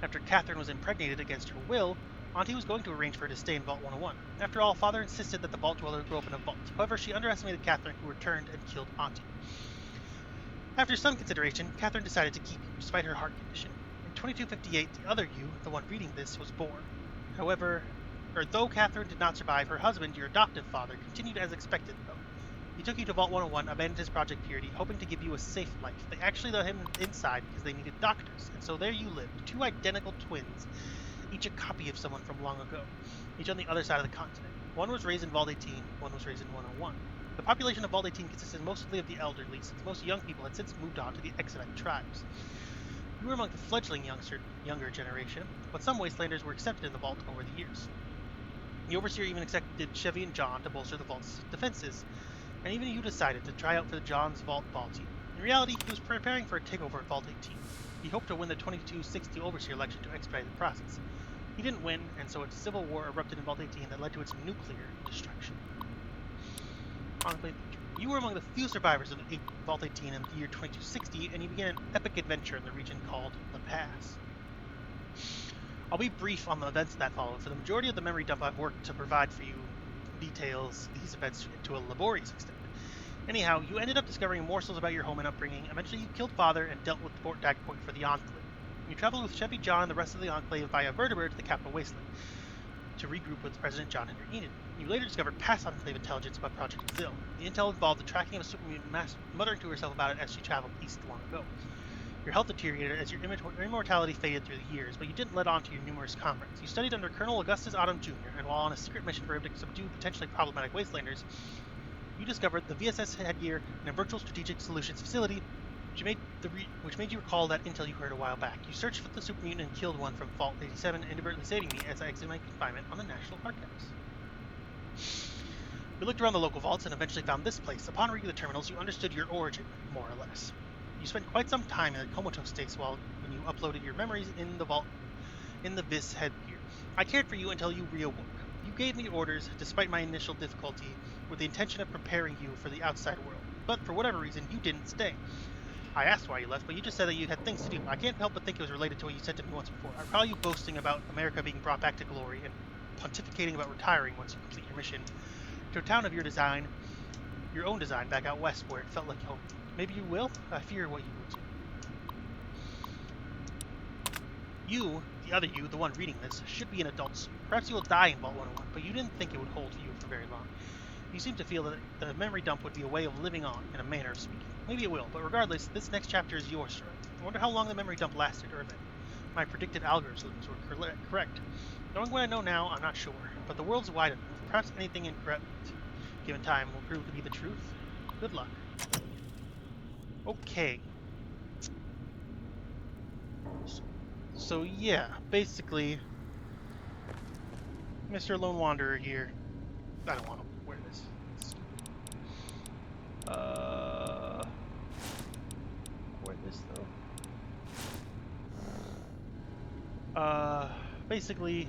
after Catherine was impregnated against her will, Auntie was going to arrange for her to stay in Vault 101. After all, Father insisted that the Vault Dweller grow up in a vault. However, she underestimated Catherine, who returned and killed Auntie. After some consideration, Catherine decided to keep you, despite her heart condition. In 2258, the other you, the one reading this, was born. However, though Catherine did not survive, her husband, your adoptive father, continued as expected, though. He took you to Vault 101, abandoned his Project Purity, hoping to give you a safe life. They actually let him inside because they needed doctors, and so there you lived, two identical twins, each a copy of someone from long ago, each on the other side of the continent. One was raised in Vault 18, one was raised in 101. The population of Vault 18 consisted mostly of the elderly, since most young people had since moved on to the Exodite tribes. You were among the fledgling younger generation, but some Wastelanders were accepted in the Vault over the years. The Overseer even accepted Chevy and John to bolster the Vault's defenses, and even you decided to try out for the John's Vault Ball team. In reality, he was preparing for a takeover at Vault 18. He hoped to win the 2260 Overseer election to expedite the process. He didn't win, and so a civil war erupted in Vault 18 that led to its nuclear destruction. Enclave feature. You were among the few survivors of Vault 18 in the year 2260, and you began an epic adventure in the region called the Pass. I'll be brief on the events that followed. For the majority of the memory dump, I've worked to provide for you details these events to a laborious extent. Anyhow, you ended up discovering morsels about your home and upbringing. Eventually, you killed Father and dealt with Fort Dagger Point for the Enclave. You traveled with Chevy John and the rest of the Enclave via Vertibird to the capital Wasteland to regroup with President John Henry Enid. You later discovered past Enclave intelligence about Project Zill. The intel involved the tracking of a super mutant muttering to herself about it as she traveled east long ago. Your health deteriorated as your immortality faded through the years, but you didn't let on to your numerous comrades. You studied under Colonel Augustus Autumn Jr., and while on a secret mission for him to subdue potentially problematic Wastelanders, you discovered the VSS headgear in a virtual strategic solutions facility, which made you recall that intel you heard a while back. You searched for the super mutant and killed one from Vault 87, inadvertently saving me as I exited my confinement on the National Archives. You looked around the local vaults and eventually found this place. Upon reading the terminals, you understood your origin, more or less. You spent quite some time in a comatose state when you uploaded your memories in the vault, in the Vis headgear. I cared for you until you reawoke. You gave me orders, despite my initial difficulty, with the intention of preparing you for the outside world. But for whatever reason, you didn't stay. I asked why you left, but you just said that you had things to do. I can't help but think it was related to what you said to me once before. I recall you boasting about America being brought back to glory and pontificating about retiring once you complete your mission to a town of your own design, back out west where it felt like home. Maybe you will? I fear what you will do. You, the other you, the one reading this, should be an adult soon. Perhaps you will die in Vault 101, but you didn't think it would hold you for very long. You seem to feel that the memory dump would be a way of living on, in a manner of speaking. Maybe it will, but regardless, this next chapter is your story. I wonder how long the memory dump lasted, or if my predicted algorithms were correct. Knowing what I know now, I'm not sure, but the world's wide enough. Perhaps anything incorrect, given time, will prove to be the truth. Good luck. Okay. So yeah, basically, Mr. Lone Wanderer here. I don't want to wear this. It's stupid. Wear this though. Basically,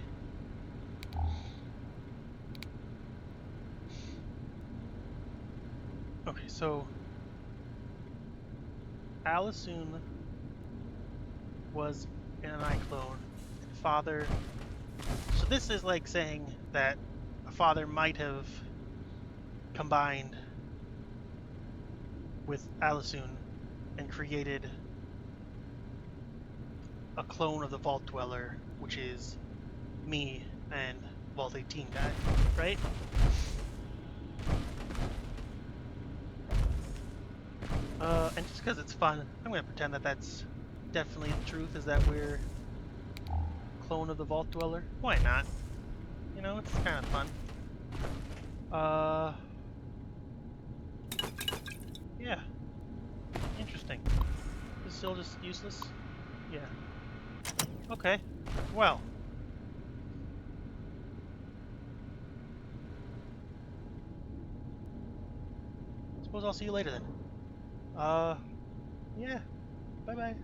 okay, so Alisoon was an iClone, and Father. So this is like saying that a father might have combined with Alisoon and created a clone of the Vault Dweller, which is me and Vault 18 guy, right? And just because it's fun, I'm going to pretend that that's definitely the truth, is that we're a clone of the Vault Dweller. Why not? You know, it's kind of fun. Yeah. Interesting. Is it still just useless? Yeah. Okay. Well. Suppose I'll see you later then. Yeah. Bye-bye.